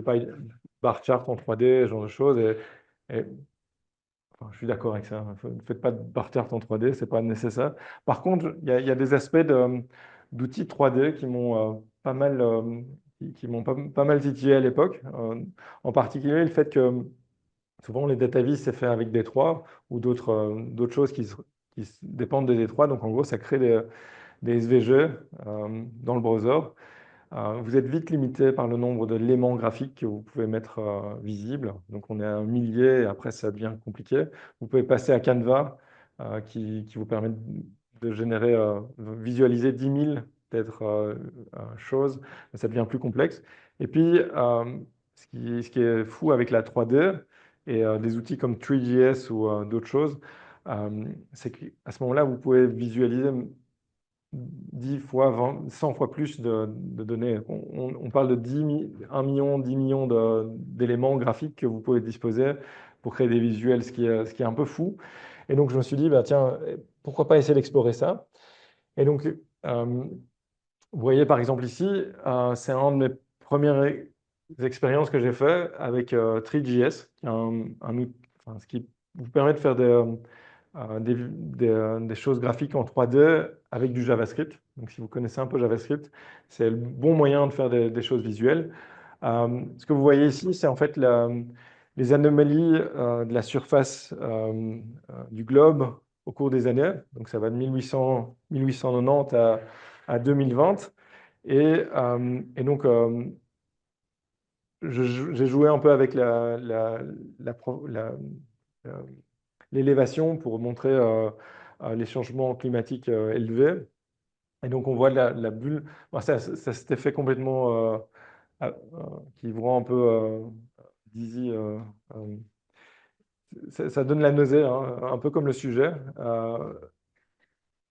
bar charts en 3D, ce genre de choses. Et, enfin, je suis d'accord avec ça. Ne faites pas de bar chart en 3D, c'est pas nécessaire. Par contre, il y a des aspects d'outils 3D qui m'ont pas mal, qui m'ont pas mal titillé à l'époque. En particulier, le fait que Souvent, les data viz, c'est fait avec D3 ou d'autres choses qui dépendent des D3. Donc, en gros, ça crée des SVG dans le browser. Vous êtes vite limité par le nombre d'éléments graphiques que vous pouvez mettre visibles. Donc, on est à 1 millier et après, ça devient compliqué. Vous pouvez passer à Canva qui vous permet de générer, visualiser 10 000 peut-être choses, mais ça devient plus complexe. Et puis, ce qui est fou avec la 3D et des outils comme 3GS ou d'autres choses, c'est qu'à ce moment-là, vous pouvez visualiser 10 fois, 20, 100 fois plus de données. On parle de 1 million, 10 millions d'éléments graphiques que vous pouvez disposer pour créer des visuels, ce qui est un peu fou. Et donc, je me suis dit, bah, tiens, pourquoi pas essayer d'explorer ça? Et donc, vous voyez par exemple ici, c'est un de mes premières expériences que j'ai fait avec 3GS, qui est enfin, ce qui vous permet de faire des choses graphiques en 3D avec du JavaScript. Donc, si vous connaissez un peu JavaScript, c'est le bon moyen de faire des choses visuelles. Ce que vous voyez ici, c'est en fait les anomalies de la surface du globe au cours des années. Donc, ça va de 1890 à 2020. Et donc, j'ai joué un peu avec la- l'élévation pour montrer les changements climatiques élevés. Et donc, on voit la bulle. Bon, ça s'était fait complètement qui vous rend un peu dizzy. Ça donne la nausée, hein, un peu comme le sujet.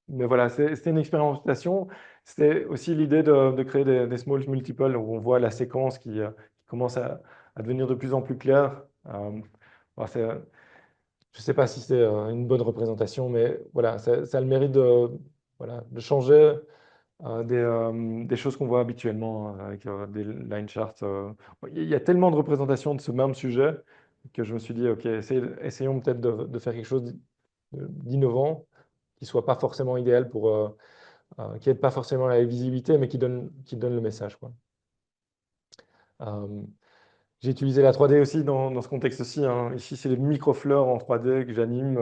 Mais voilà, c'était une expérimentation. C'était aussi l'idée de créer des small multiples où on voit la séquence qui commence à devenir de plus en plus claire. Bon, je ne sais pas si c'est une bonne représentation, mais voilà, ça a le mérite voilà, de changer des choses qu'on voit habituellement avec des line charts. Il y a tellement de représentations de ce même sujet que je me suis dit, OK, essayons peut-être de faire quelque chose d'innovant qui soit pas forcément idéal qui n'aide pas forcément la visibilité, mais qui donne le message, quoi. Euh, j'ai utilisé la 3D aussi dans ce contexte-ci, hein. Ici, c'est les microfleurs en 3D que j'anime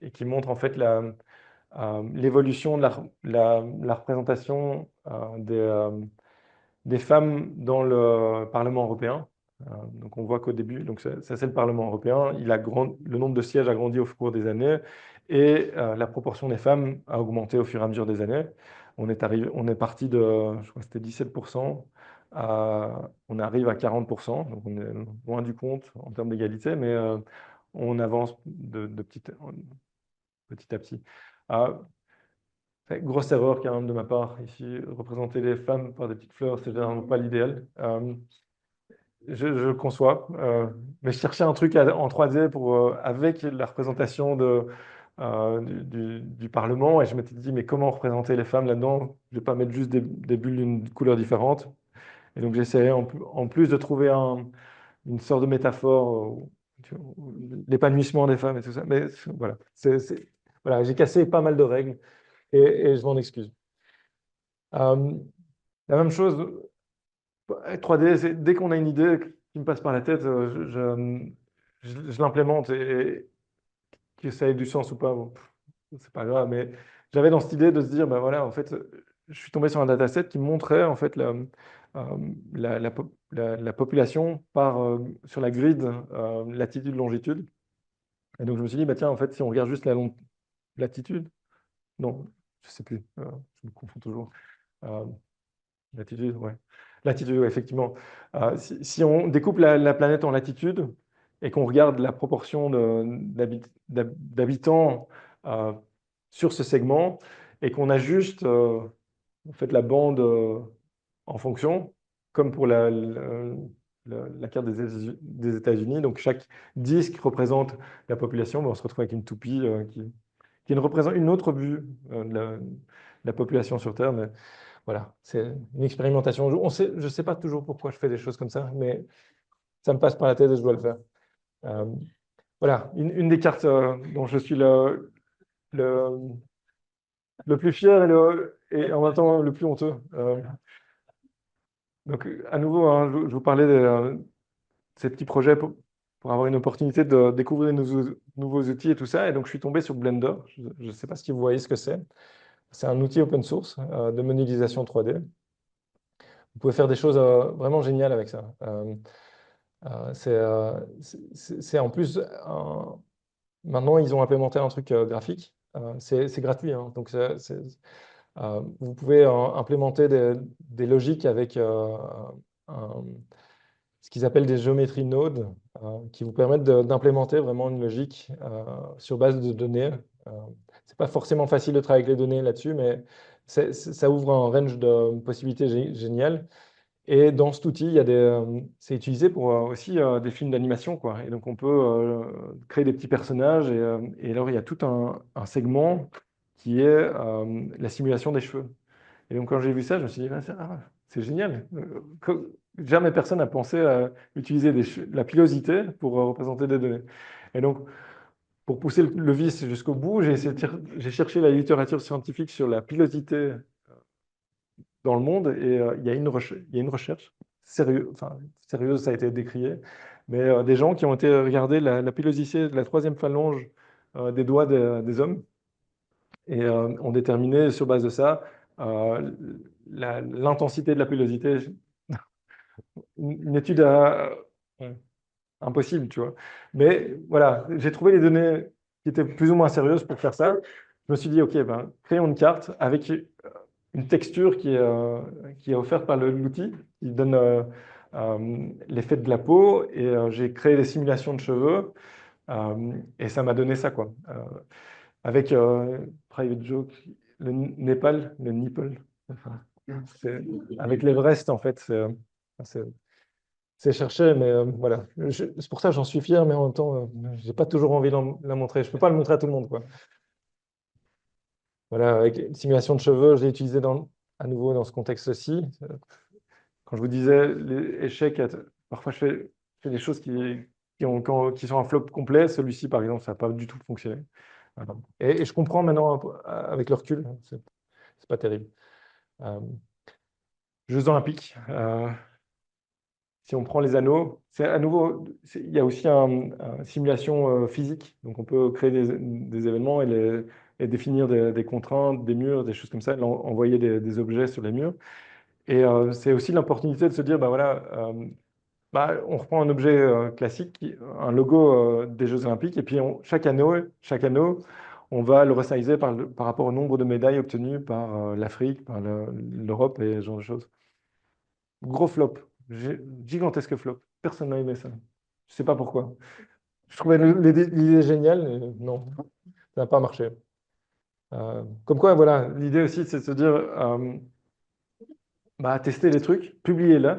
et qui montrent en fait l'évolution de la représentation des femmes dans le Parlement européen. Donc on voit qu'au début, donc ça c'est le Parlement européen, le nombre de sièges a grandi au cours des années et la proportion des femmes a augmenté au fur et à mesure des années. On est parti de, je crois que c'était 17%, on arrive à 40%, donc on est loin du compte en termes d'égalité, mais on avance de petit à petit. Euh, Grosse erreur quand même de ma part ici, représenter les femmes par des petites fleurs, c'est généralement pas l'idéal. Je le conçois, mais je cherchais un truc en 3D avec la représentation du Parlement et je m'étais dit, mais comment représenter les femmes là-dedans? Je ne vais pas mettre juste des bulles d'une couleur différente. Et donc j'essayais en plus de trouver une sorte de métaphore, l'épanouissement des femmes et tout ça. Mais voilà, voilà, j'ai cassé pas mal de règles et je m'en excuse. Euh, la même chose, 3D, dès qu'on a une idée qui me passe par la tête, je l'implémente et que ça ait du sens ou pas, bon, c'est pas grave. Mais j'avais dans cette idée de se dire, ben voilà, en fait, je suis tombé sur un dataset qui montrait en fait la population sur la grid latitude-longitude. Et donc je me suis dit, bah tiens, en fait, si on regarde juste la latitude, non, je sais plus, je me confonds toujours. Euh, Latitude, ouais. Latitude, ouais, effectivement. Si on découpe la planète en latitude et qu'on regarde la proportion d'habitants euh, sur ce segment et qu'on ajuste en fait, la bande en fonction, comme pour la carte des États-Unis, donc chaque disque représente la population, mais on se retrouve avec une toupie qui ne représente une autre vue de la population sur Terre. Mais voilà, c'est une expérimentation. Je ne sais pas toujours pourquoi je fais des choses comme ça, mais ça me passe par la tête et je dois le faire. Euh, voilà, une des cartes dont je suis le, le plus fier et en même temps le plus honteux. Donc, à nouveau, hein, je vous parlais de ces petits projets pour avoir une opportunité de découvrir de nouveaux outils et tout ça. Et donc, je suis tombé sur Blender. Je ne sais pas si vous voyez ce que c'est. C'est un outil open source de modélisation 3D. Vous pouvez faire des choses vraiment géniales avec ça. C'est en plus, maintenant, ils ont implémenté un truc graphique. C'est gratuit, hein. Donc, vous pouvez implémenter des logiques avec un- ce qu'ils appellent des géométries nodes, qui vous permettent d'implémenter vraiment une logique sur base de données. Euh, c'est pas forcément facile de travailler avec les données là-dessus, mais ça ouvre un range de possibilités géniales. Et dans cet outil, c'est utilisé pour aussi des films d'animation, quoi. Et donc, on peut créer des petits personnages. Et alors, il y a tout un segment qui est la simulation des cheveux. Et donc, quand j'ai vu ça, je me suis dit, c'est génial. Jamais personne n'a pensé à utiliser la pilosité pour représenter des données. Et donc, pour pousser le vice jusqu'au bout, j'ai cherché la littérature scientifique sur la pilosité dans le monde et il y a une recherche enfin, sérieuse, ça a été décrié, mais des gens qui ont été regarder la pilosité de la troisième phalange des doigts des hommes et ont déterminé sur base de ça euh, l'intensité de la pilosité. Une étude ouais, impossible, tu vois. Mais voilà, j'ai trouvé les données qui étaient plus ou moins sérieuses pour faire ça. Je me suis dit, OK, ben, créons une carte avec une texture qui est offerte par l'outil, qui donne l'effet de la peau. Et j'ai créé des simulations de cheveux. Et ça m'a donné ça, quoi. Avec Private Joke, le Népal, le nipple. Enfin, avec l'Everest, en fait. C'est- c'est cherché, mais voilà. C'est pour ça que j'en suis fier, mais en même temps, j'ai pas toujours envie de la montrer. Je peux pas le montrer à tout le monde, quoi. Voilà, avec une simulation de cheveux, je l'ai utilisé à nouveau dans ce contexte-ci. Quand je vous disais les échecs, parfois je fais des choses qui sont un flop complet. Celui-ci, par exemple, ça n'a pas du tout fonctionné. Voilà. Et je comprends maintenant, avec le recul, c'est pas terrible. Euh, Jeux olympiques. Si on prend les anneaux, c'est à nouveau, il y a aussi une simulation physique. Donc, on peut créer des événements et définir des contraintes, des murs, des choses comme ça, envoyer des objets sur les murs. Et c'est aussi l'opportunité de se dire, bah voilà, on reprend un objet classique, un logo des Jeux Olympiques, et puis chaque anneau, on va le resizer par rapport au nombre de médailles obtenues par l'Afrique, par l'Europe et ce genre de choses. Gros flop, gigantesque flop. Personne n'a aimé ça. Je sais pas pourquoi. Je trouvais l'idée géniale, mais non, ça n'a pas marché. Comme quoi, voilà, l'idée aussi, c'est de se dire, tester les trucs, publiez-les.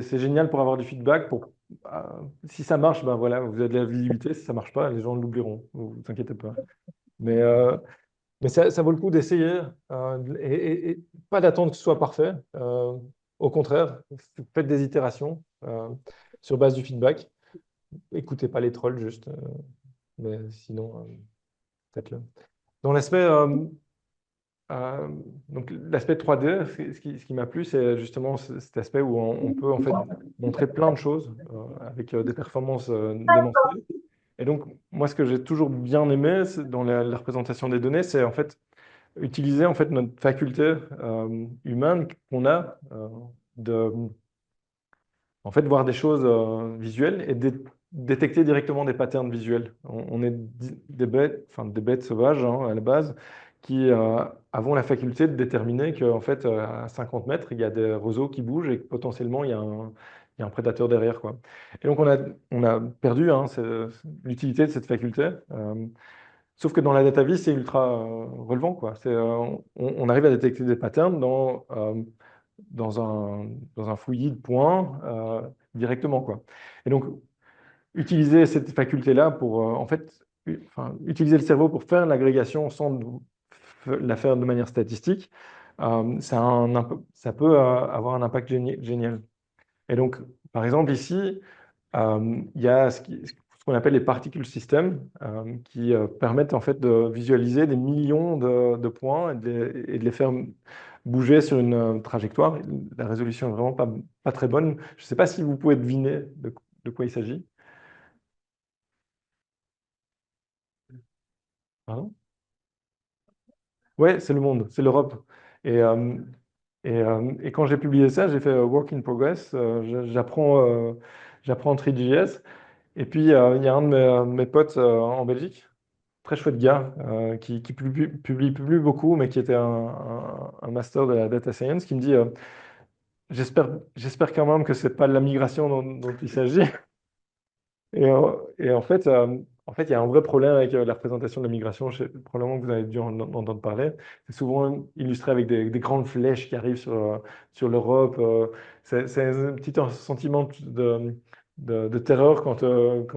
C'est génial pour avoir du feedback. Euh, Si ça marche, ben voilà, vous avez de la visibilité. Si ça marche pas, les gens l'oublieront. Vous inquiétez pas. Mais, euh, mais ça vaut le coup d'essayer et pas d'attendre que ce soit parfait. Au contraire, faites des itérations sur base du feedback. Écoutez pas les trolls juste, mais sinon, faites-le. Dans l'aspect Euh, donc l'aspect 3D, ce qui m'a plu, c'est justement cet aspect où on peut en fait montrer plein de choses avec des performances démonstrées. Et donc moi, ce que j'ai toujours bien aimé dans la représentation des données, c'est en fait utiliser en fait notre faculté humaine qu'on a de en fait, voir des choses visuelles et détecter directement des patterns visuels. On est des bêtes, enfin des bêtes sauvages hein, à la base, qui avons la faculté de déterminer qu'en fait, à 50 mètres, il y a des roseaux qui bougent et que potentiellement, il y a un prédateur derrière, quoi. Et donc, on a perdu hein, l'utilité de cette faculté. Sauf que dans la data vis, c'est ultra relevant, quoi. On arrive à détecter des patterns dans un fouillis de points directement, quoi. Et donc, utiliser cette faculté-là pour, en fait, enfin, utiliser le cerveau pour faire l'agrégation sans la faire de manière statistique, ça peut avoir un impact génial. Et donc, par exemple, ici, il y a ce qu'on appelle les particle systems qui permettent en fait de visualiser des millions de points et de les faire bouger sur une trajectoire. La résolution est vraiment pas très bonne. Je ne sais pas si vous pouvez deviner de quoi il s'agit. Pardon? Ouais, c'est le monde, c'est l'Europe. Et, et quand j'ai publié ça, j'ai fait Work in Progress. J'apprends 3JS. Et puis, il y a un de mes potes en Belgique, très chouette gars, qui publie plus beaucoup, mais qui était un master de la data science, qui me dit j'espère quand même que c'est pas de la migration dont il s'agit. Et en fait, il y a un vrai problème avec la représentation de la migration. Probablement que vous avez dû en entendre parler. C'est souvent illustré avec des grandes flèches qui arrivent sur l'Europe. C'est un petit sentiment de terreur quand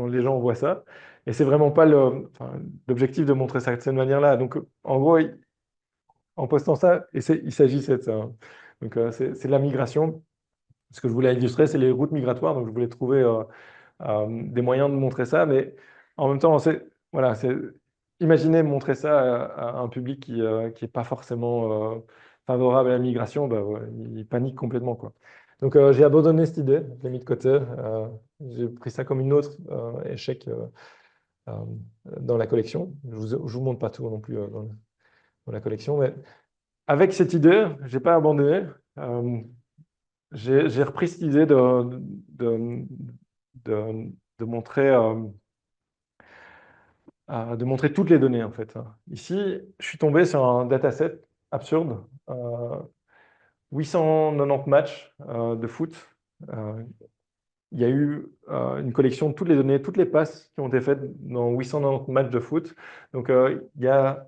les gens voient ça. Et c'est vraiment pas enfin, l'objectif de montrer ça de cette manière-là. Donc, en gros, en postant ça, il s'agissait de ça, hein. Donc, c'est la migration. Ce que je voulais illustrer, c'est les routes migratoires. Donc, je voulais trouver des moyens de montrer ça, mais en même temps, voilà, imaginez montrer ça à un public qui est pas forcément favorable à la migration, bah, ouais, il panique complètement, quoi. Donc, j'ai abandonné cette idée, je l'ai mis de côté. J'ai pris ça comme une autre échec euh, dans la collection. Je vous montre pas tout non plus dans la collection, mais avec cette idée, j'ai pas abandonné. Euh, j'ai repris cette idée de, de, de montrer, de montrer toutes les données, en fait. Ici, je suis tombé sur un dataset absurde. 890 matchs de foot. Euh, il y a eu une collection de toutes les données, toutes les passes qui ont été faites dans 890 matchs de foot. Donc, il y a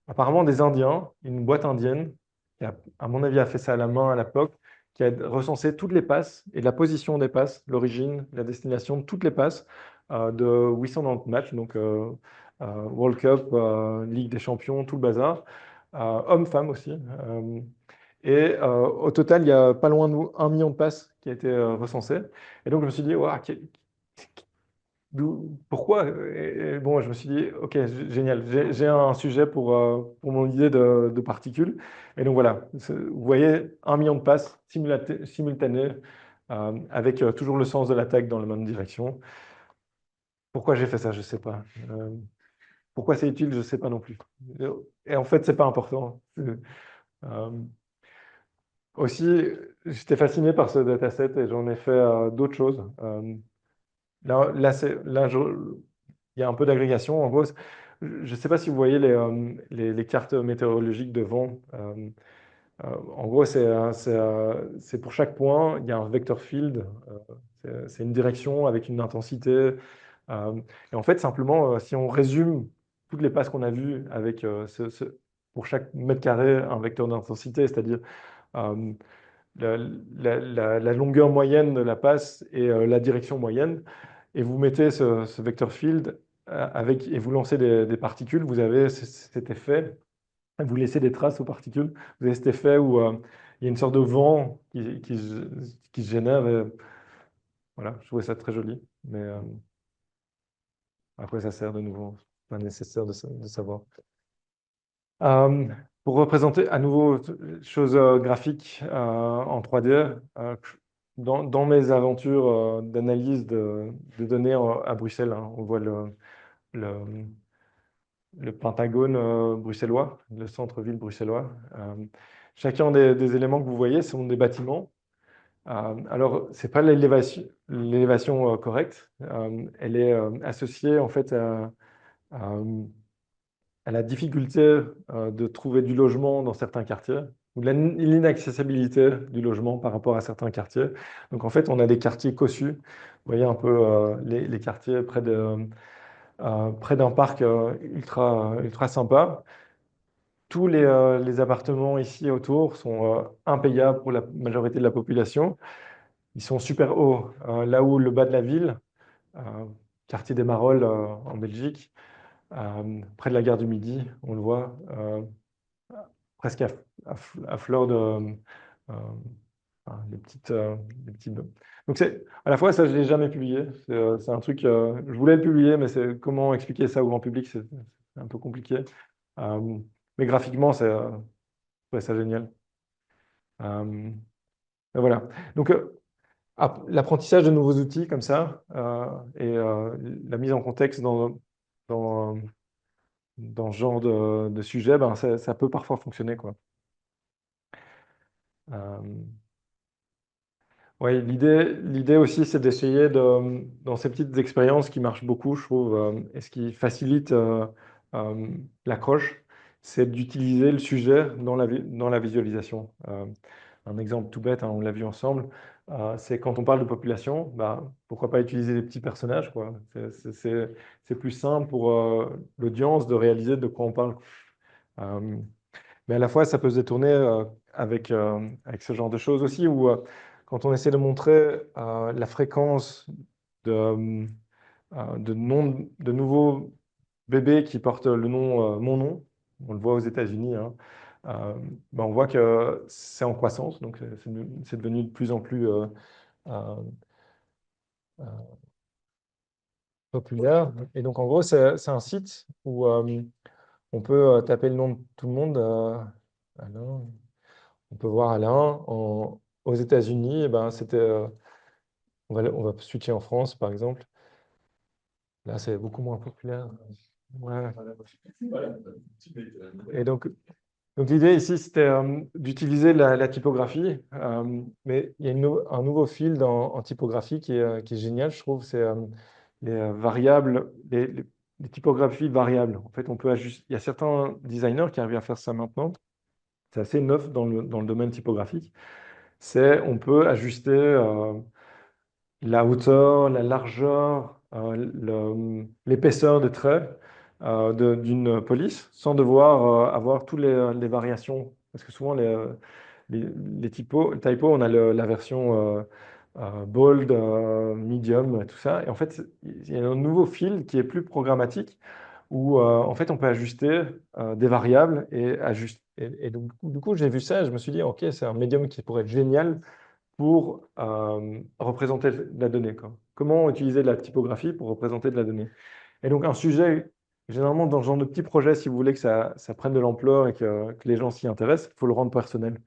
apparemment des Indiens, une boîte indienne, qui a, à mon avis, a fait ça à la main à l'époque, qui a recensé toutes les passes et la position des passes, l'origine, la destination de toutes les passes de 890 matchs, donc World Cup, Ligue des Champions, tout le bazar, hommes-femmes aussi. Et au total, il y a pas loin de 1 million de passes qui a été recensé. Et donc, je me suis dit, ouah, pourquoi? Et bon, je me suis dit, ok, génial, j'ai un sujet pour mon idée de particules. Et donc voilà, vous voyez, 1 million de passes simultanées avec toujours le sens de l'attaque dans la même direction. Pourquoi j'ai fait ça? Je ne sais pas. Pourquoi c'est utile? Je ne sais pas non plus. Et en fait, c'est pas important. Euh, Aussi, j'étais fasciné par ce dataset et j'en ai fait d'autres choses. Il y a un peu d'agrégation. En gros, je ne sais pas si vous voyez les cartes météorologiques de vent. En gros, c'est pour chaque point, il y a un vector field. C'est une direction avec une intensité. Et en fait, simplement, si on résume toutes les passes qu'on a vues avec pour chaque mètre carré, un vecteur d'intensité, c'est-à-dire euh, la longueur moyenne de la passe et la direction moyenne, et vous mettez ce vector field et vous lancez des particules, vous avez cet effet, vous laissez des traces aux particules, vous avez cet effet où il y a une sorte de vent qui se génère. Et, voilà, je trouvais ça très joli, mais à quoi ça sert de nouveau? Pas nécessaire de savoir. Euh, pour représenter à nouveau chose graphique en 3D, dans mes aventures d'analyse de données à Bruxelles, hein, on voit le, le Pentagone bruxellois, le centre-ville bruxellois. Chacun des éléments que vous voyez sont des bâtiments. Alors, ce n'est pas l'élévation correcte. Elle est associée en fait à, à la difficulté de trouver du logement dans certains quartiers ou l'inaccessibilité du logement par rapport à certains quartiers. Donc en fait, on a des quartiers cossus. Vous voyez un peu les quartiers près d'un parc ultra sympa. Tous les appartements ici autour sont impayables pour la majorité de la population. Ils sont super hauts. Là où le bas de la ville, euh, quartier des Marolles en Belgique, près de la gare du Midi, on le voit, presque à fleur de enfin, des petits bœufs. Donc à la fois ça je l'ai jamais publié. C'est un truc je voulais le publier, mais c'est comment expliquer ça au grand public, c'est un peu compliqué. Euh, mais graphiquement je trouvais ça génial. Euh, et voilà. Donc l'apprentissage de nouveaux outils comme ça et la mise en contexte dans dans ce genre de sujet, ben, ça peut parfois fonctionner, quoi. Euh, Oui, l'idée aussi, c'est d'essayer dans ces petites expériences qui marchent beaucoup, je trouve, et ce qui facilite euh, l'accroche, c'est d'utiliser le sujet dans la visualisation. Un exemple tout bête, hein, on l'a vu ensemble, c'est quand on parle de population, bah, pourquoi pas utiliser des petits personnages, quoi. C'est plus simple pour l'audience de réaliser de quoi on parle. Euh, mais à la fois, ça peut se détourner avec ce genre de choses aussi, où quand on essaie de montrer la fréquence de, de nouveaux bébés qui portent le nom, mon nom, on le voit aux États-Unis, hein, ben on voit que c'est en croissance, donc c'est devenu de plus en plus euh, euh, populaire. Et donc, en gros, c'est un site où on peut taper le nom de tout le monde. Alain. On peut voir Alain aux États-Unis, eh ben, on va switcher en France, par exemple. Là, c'est beaucoup moins populaire. Ouais. Et donc l'idée ici, c'était d'utiliser la typographie, mais il y a un nouveau field en typographie qui est génial, je trouve, c'est les variables, les typographies variables. En fait, on peut ajuster. Il y a certains designers qui arrivent à faire ça maintenant. C'est assez neuf dans le domaine typographique. On peut ajuster la hauteur, la largeur, l'épaisseur des traits d'une police sans devoir avoir toutes les variations. Parce que souvent, les typos, on a la version bold, medium, tout ça. Et en fait, il y a un nouveau fil qui est plus programmatique où en fait, on peut ajuster des variables et donc, du coup, j'ai vu ça et je me suis dit, OK, c'est un médium qui pourrait être génial pour représenter de la donnée, quoi. Comment utiliser de la typographie pour représenter de la donnée? Et donc, un sujet, généralement, dans ce genre de petits projets, si vous voulez que ça prenne de l'ampleur et que les gens s'y intéressent, il faut le rendre personnel.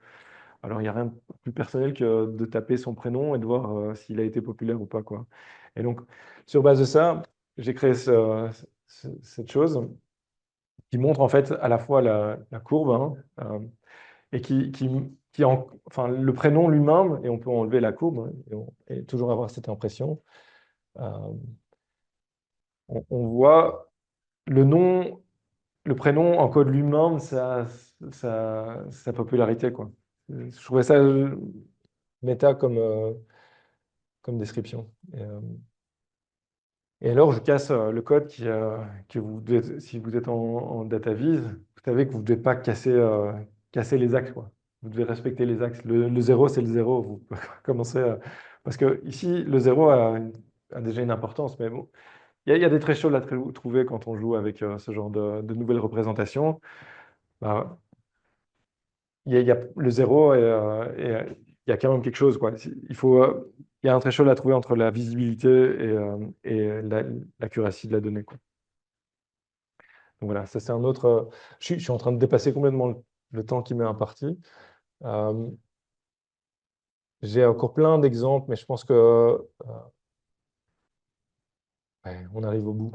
Alors, il n'y a rien de plus personnel que de taper son prénom et de voir s'il a été populaire ou pas, quoi. Et donc, sur base de ça, j'ai créé cette chose qui montre en fait à la fois la courbe, hein, et enfin, le prénom lui-même, et on peut enlever la courbe, hein, et toujours avoir cette impression. Euh, on voit le nom, le prénom encode lui-même sa popularité, quoi. Je trouvais ça méta comme description. Et alors, je casse le code que si vous êtes en data viz, vous savez que vous ne devez pas casser les axes, quoi. Vous devez respecter les axes. Le zéro, c'est le zéro. Vous commencez parce que ici, le zéro a déjà une importance, mais bon, il y a des thresholds à trouver quand on joue avec ce genre de nouvelles représentations. Bah, le zéro il y a quand même quelque chose, quoi. Il y a un threshold à trouver entre la visibilité et l'accuracy de la donnée, quoi. Donc voilà, ça c'est un autre. Je suis en train de dépasser complètement le temps qui m'est imparti. Euh, j'ai encore plein d'exemples, mais je pense que ouais, on arrive au bout.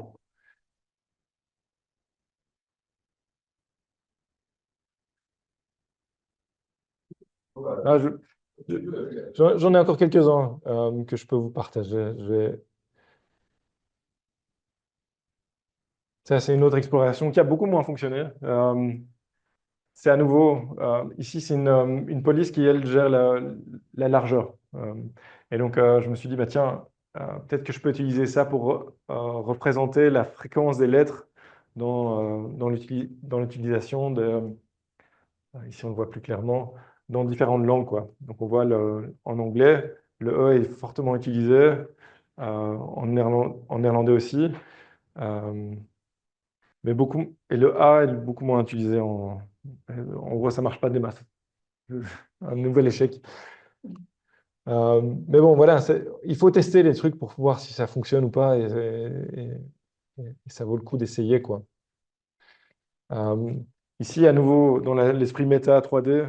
Ah, j'en ai encore quelques-uns que je peux vous partager. Ça, c'est une autre exploration qui a beaucoup moins fonctionné. C'est à nouveau, ici, c'est une police qui, elle, gère la largeur. Et donc, je me suis dit, bah, tiens, peut-être que je peux utiliser ça pour représenter la fréquence des lettres dans l'utilisation ici on le voit plus clairement, dans différentes langues, quoi. Donc, on voit en anglais, le E est fortement utilisé, en néerlandais aussi, euh, et le A est beaucoup moins utilisé en gros, ça marche pas des masses. Un nouvel échec. Mais bon, voilà, il faut tester les trucs pour voir si ça fonctionne ou pas, et ça vaut le coup d'essayer, quoi. Euh, Ici, à nouveau, dans l'esprit méta 3D,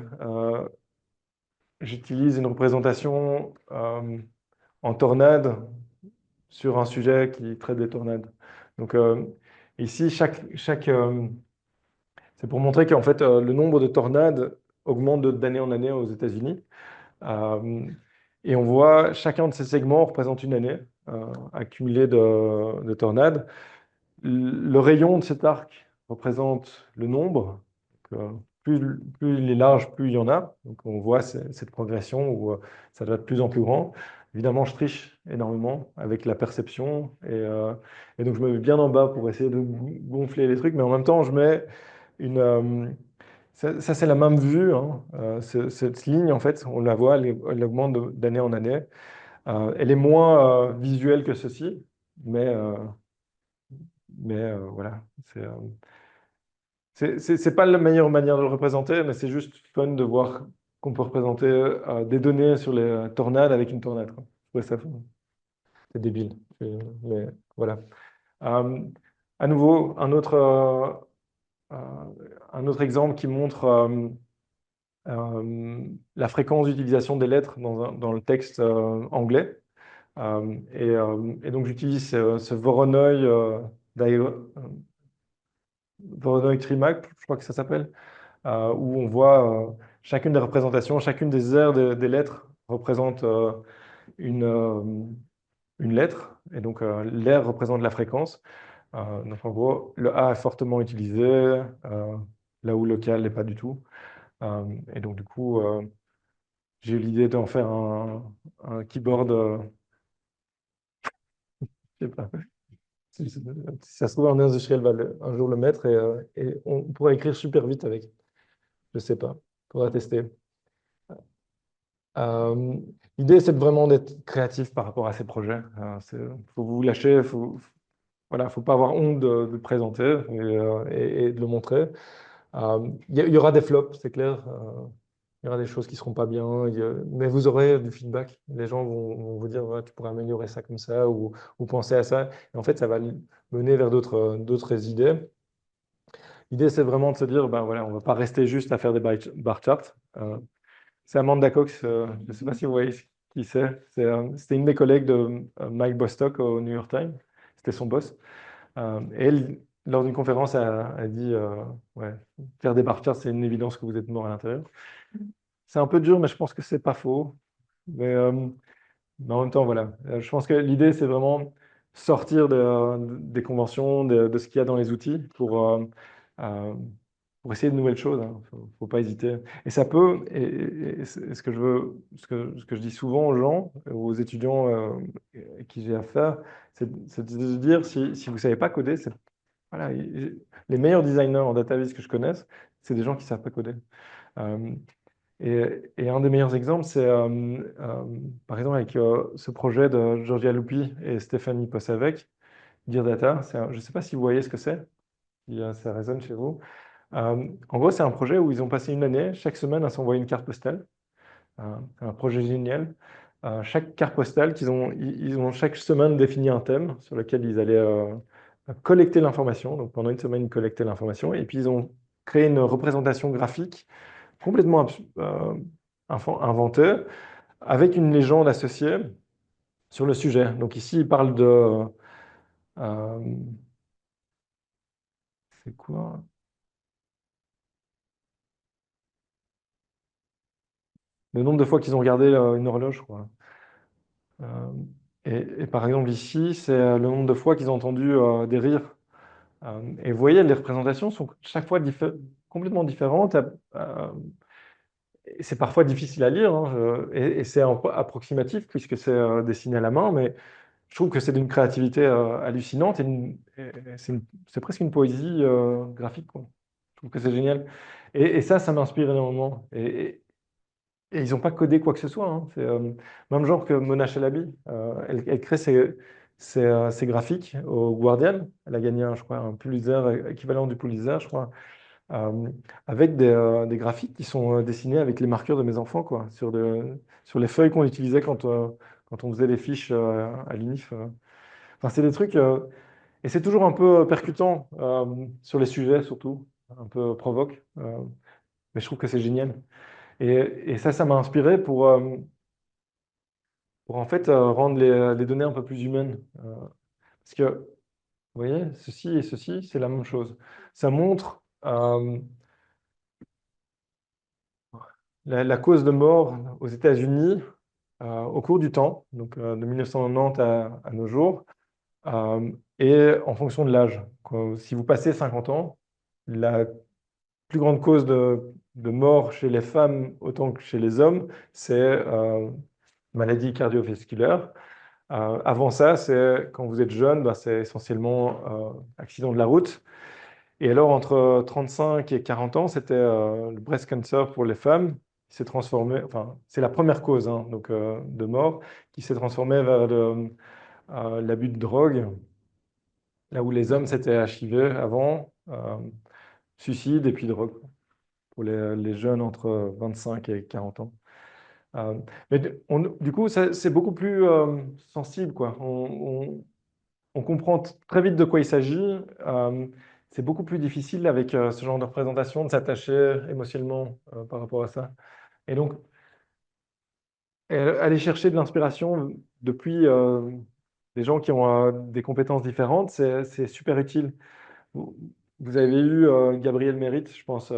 j'utilise une représentation en tornade sur un sujet qui traite des tornades. Donc, Ici, c'est pour montrer qu'en fait, le nombre de tornades augmente d'année en année aux États-Unis. Euh, et on voit chacun de ces segments représente une année accumulée de tornades. Le rayon de cet arc représente le nombre. Donc, plus il est large, plus il y en a. Donc on voit cette progression où ça doit être de plus en plus grand. Évidemment, je triche énormément avec la perception. Et donc je me mets bien en bas pour essayer de gonfler les trucs. Mais en même temps, je mets une... ça, c'est la même vue, hein. Cette ligne, en fait, on la voit, elle augmente d'année en année. Elle est moins visuelle que ceci, mais, euh, mais voilà. C'est pas la meilleure manière de le représenter, mais c'est juste fun de voir qu'on peut représenter des données sur les tornades avec une tornade, quoi. Je trouvais ça fun. C'est débile. Mais voilà. Euh, à nouveau, euh, un autre exemple qui montre la fréquence d'utilisation des lettres dans le texte anglais. Et donc j'utilise ce Voronoi, Voronoi Trimac, je crois que ça s'appelle, où on voit chacune des représentations, chacune des aires des lettres représente une lettre, et donc l'aire représente la fréquence. Donc en gros, le A est fortement utilisé, là où le K n'est pas du tout. Et donc du coup, j'ai eu l'idée d'en faire un keyboard, je sais pas, si ça se trouve, un industriel va un jour le mettre et on pourra écrire super vite avec. Je sais pas, on pourra tester. Euh, L'idée, c'est vraiment d'être créatif par rapport à ces projets. Faut vous lâcher, voilà, faut pas avoir honte de présenter et de le montrer. Il y aura des flops, c'est clair. Il y aura des choses qui seront pas bien, mais vous aurez du feedback. Les gens vont vous dire, ouais, tu pourrais améliorer ça comme ça ou penser à ça. Et en fait, ça va mener vers d'autres idées. L'idée, c'est vraiment de se dire, ben voilà, on va pas rester juste à faire des bar charts. C'est Amanda Cox, je ne sais pas si vous voyez qui c'est. C'était une des collègues de Mike Bostock au New York Times. C'était son boss. Et elle, lors d'une conférence, a dit ouais, faire des bar charts, c'est une évidence que vous êtes mort à l'intérieur. C'est un peu dur, mais je pense que c'est pas faux. Mais en même temps, voilà. Je pense que l'idée, c'est vraiment sortir des conventions, de ce qu'il y a dans les outils euh, pour essayer de nouvelles choses, hein. Faut pas hésiter. Et ça peut, et ce que je veux, ce que je dis souvent aux gens, aux étudiants à qui j'ai affaire, c'est de se dire, si vous savez pas coder, voilà, les meilleurs designers en database que je connaisse, c'est des gens qui savent pas coder. Euh, et un des meilleurs exemples, c'est par exemple avec ce projet de Georgia Lupi et Stéphanie Possavec, Dear Data. Je ne sais pas si vous voyez ce que c'est, si ça résonne chez vous. En gros, c'est un projet où ils ont passé une année, chaque semaine, à s'envoyer une carte postale. Un projet génial. Chaque carte postale, ils ont chaque semaine défini un thème sur lequel ils allaient collecter l'information. Donc pendant une semaine, ils collectaient l'information. Et puis ils ont créé une représentation graphique complètement inventée, avec une légende associée sur le sujet. Donc ici, il parle euh, c'est quoi? Le nombre de fois qu'ils ont regardé une horloge, je crois. Euh, et par exemple, ici, c'est le nombre de fois qu'ils ont entendu des rires. Et vous voyez, les représentations sont chaque fois complètement différentes. Et c'est parfois difficile à lire, hein, et c'est approximatif puisque c'est dessiné à la main, mais je trouve que c'est d'une créativité hallucinante et c'est presque une poésie graphique, quoi. Je trouve que c'est génial. Et ça m'inspire énormément. Et ils n'ont pas codé quoi que ce soit, hein. C'est même genre que Mona Chalabi. Elle crée ses graphiques au Guardian. Elle a gagné, je crois, un Pulitzer, équivalent du Pulitzer, je crois, euh, avec des graphiques qui sont dessinés avec les marqueurs de mes enfants, quoi, sur les feuilles qu'on utilisait quand on faisait les fiches à l'UNIF. Enfin, c'est des trucs, et c'est toujours un peu percutant sur les sujets, surtout, un peu provoque, mais je trouve que c'est génial. Et ça m'a inspiré pour en fait rendre les données un peu plus humaines. Parce que Vous voyez, ceci et ceci, c'est la même chose. Ça montre la cause de mort aux États-Unis au cours du temps, donc de 1990 à nos jours, et en fonction de l'âge. Si vous passez 50 ans, la plus grande cause de mort chez les femmes autant que chez les hommes, c'est maladie cardiovasculaire. Avant ça, c'est quand vous êtes jeune, bah, c'est essentiellement accident de la route. Et alors, entre 35 et 40 ans, c'était le breast cancer pour les femmes qui s'est transformé, enfin, c'est la première cause hein, donc, de mort, qui s'est transformée vers l'abus de drogue, là où les hommes c'était HIV avant, suicide et puis drogue pour les jeunes entre 25 et 40 ans. Euh, mais du coup, c'est beaucoup plus sensible, quoi. On comprend très vite de quoi il s'agit. C'est beaucoup plus difficile avec ce genre de représentation de s'attacher émotionnellement par rapport à ça. Et donc, aller chercher de l'inspiration depuis des gens qui ont des compétences différentes, c'est super utile. Vous, vous avez eu Gabriel Mérite, je pense,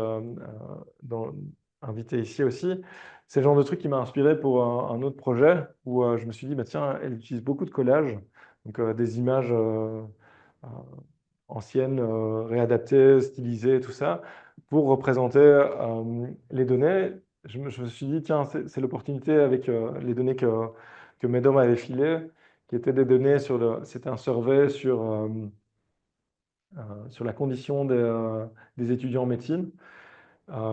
invité ici aussi. C'est le genre de truc qui m'a inspiré pour un autre projet où je me suis dit, bah, tiens, elle utilise beaucoup de collages, donc des images euh, anciennes, réadaptées, stylisées, tout ça, pour représenter les données. Je me suis dit, tiens, c'est l'opportunité avec les données que Medom avait filées, qui étaient des données c'était un survey sur la condition des étudiants en médecine.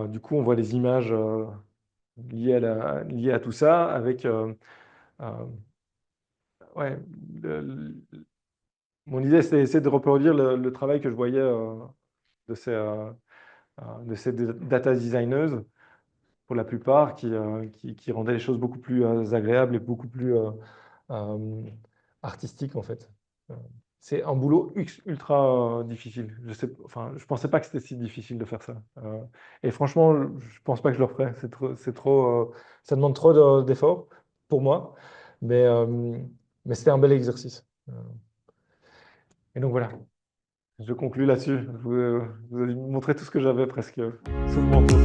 Du coup, on voit des images liées à tout ça avec euh, ouais, le- mon idée, c'est essayer de reproduire le travail que je voyais de ces data designers, pour la plupart, qui rendaient les choses beaucoup plus agréables et beaucoup plus euh, artistiques, en fait. Euh, c'est un boulot ultra difficile. Enfin, je pensais pas que c'était si difficile de faire ça. Et franchement, je pense pas que je le referais. Ça demande trop d'efforts pour moi. Mais, euh, mais c'était un bel exercice. Et donc voilà, je conclue là-dessus. Je vous ai montré tout ce que j'avais presque sous le manteau.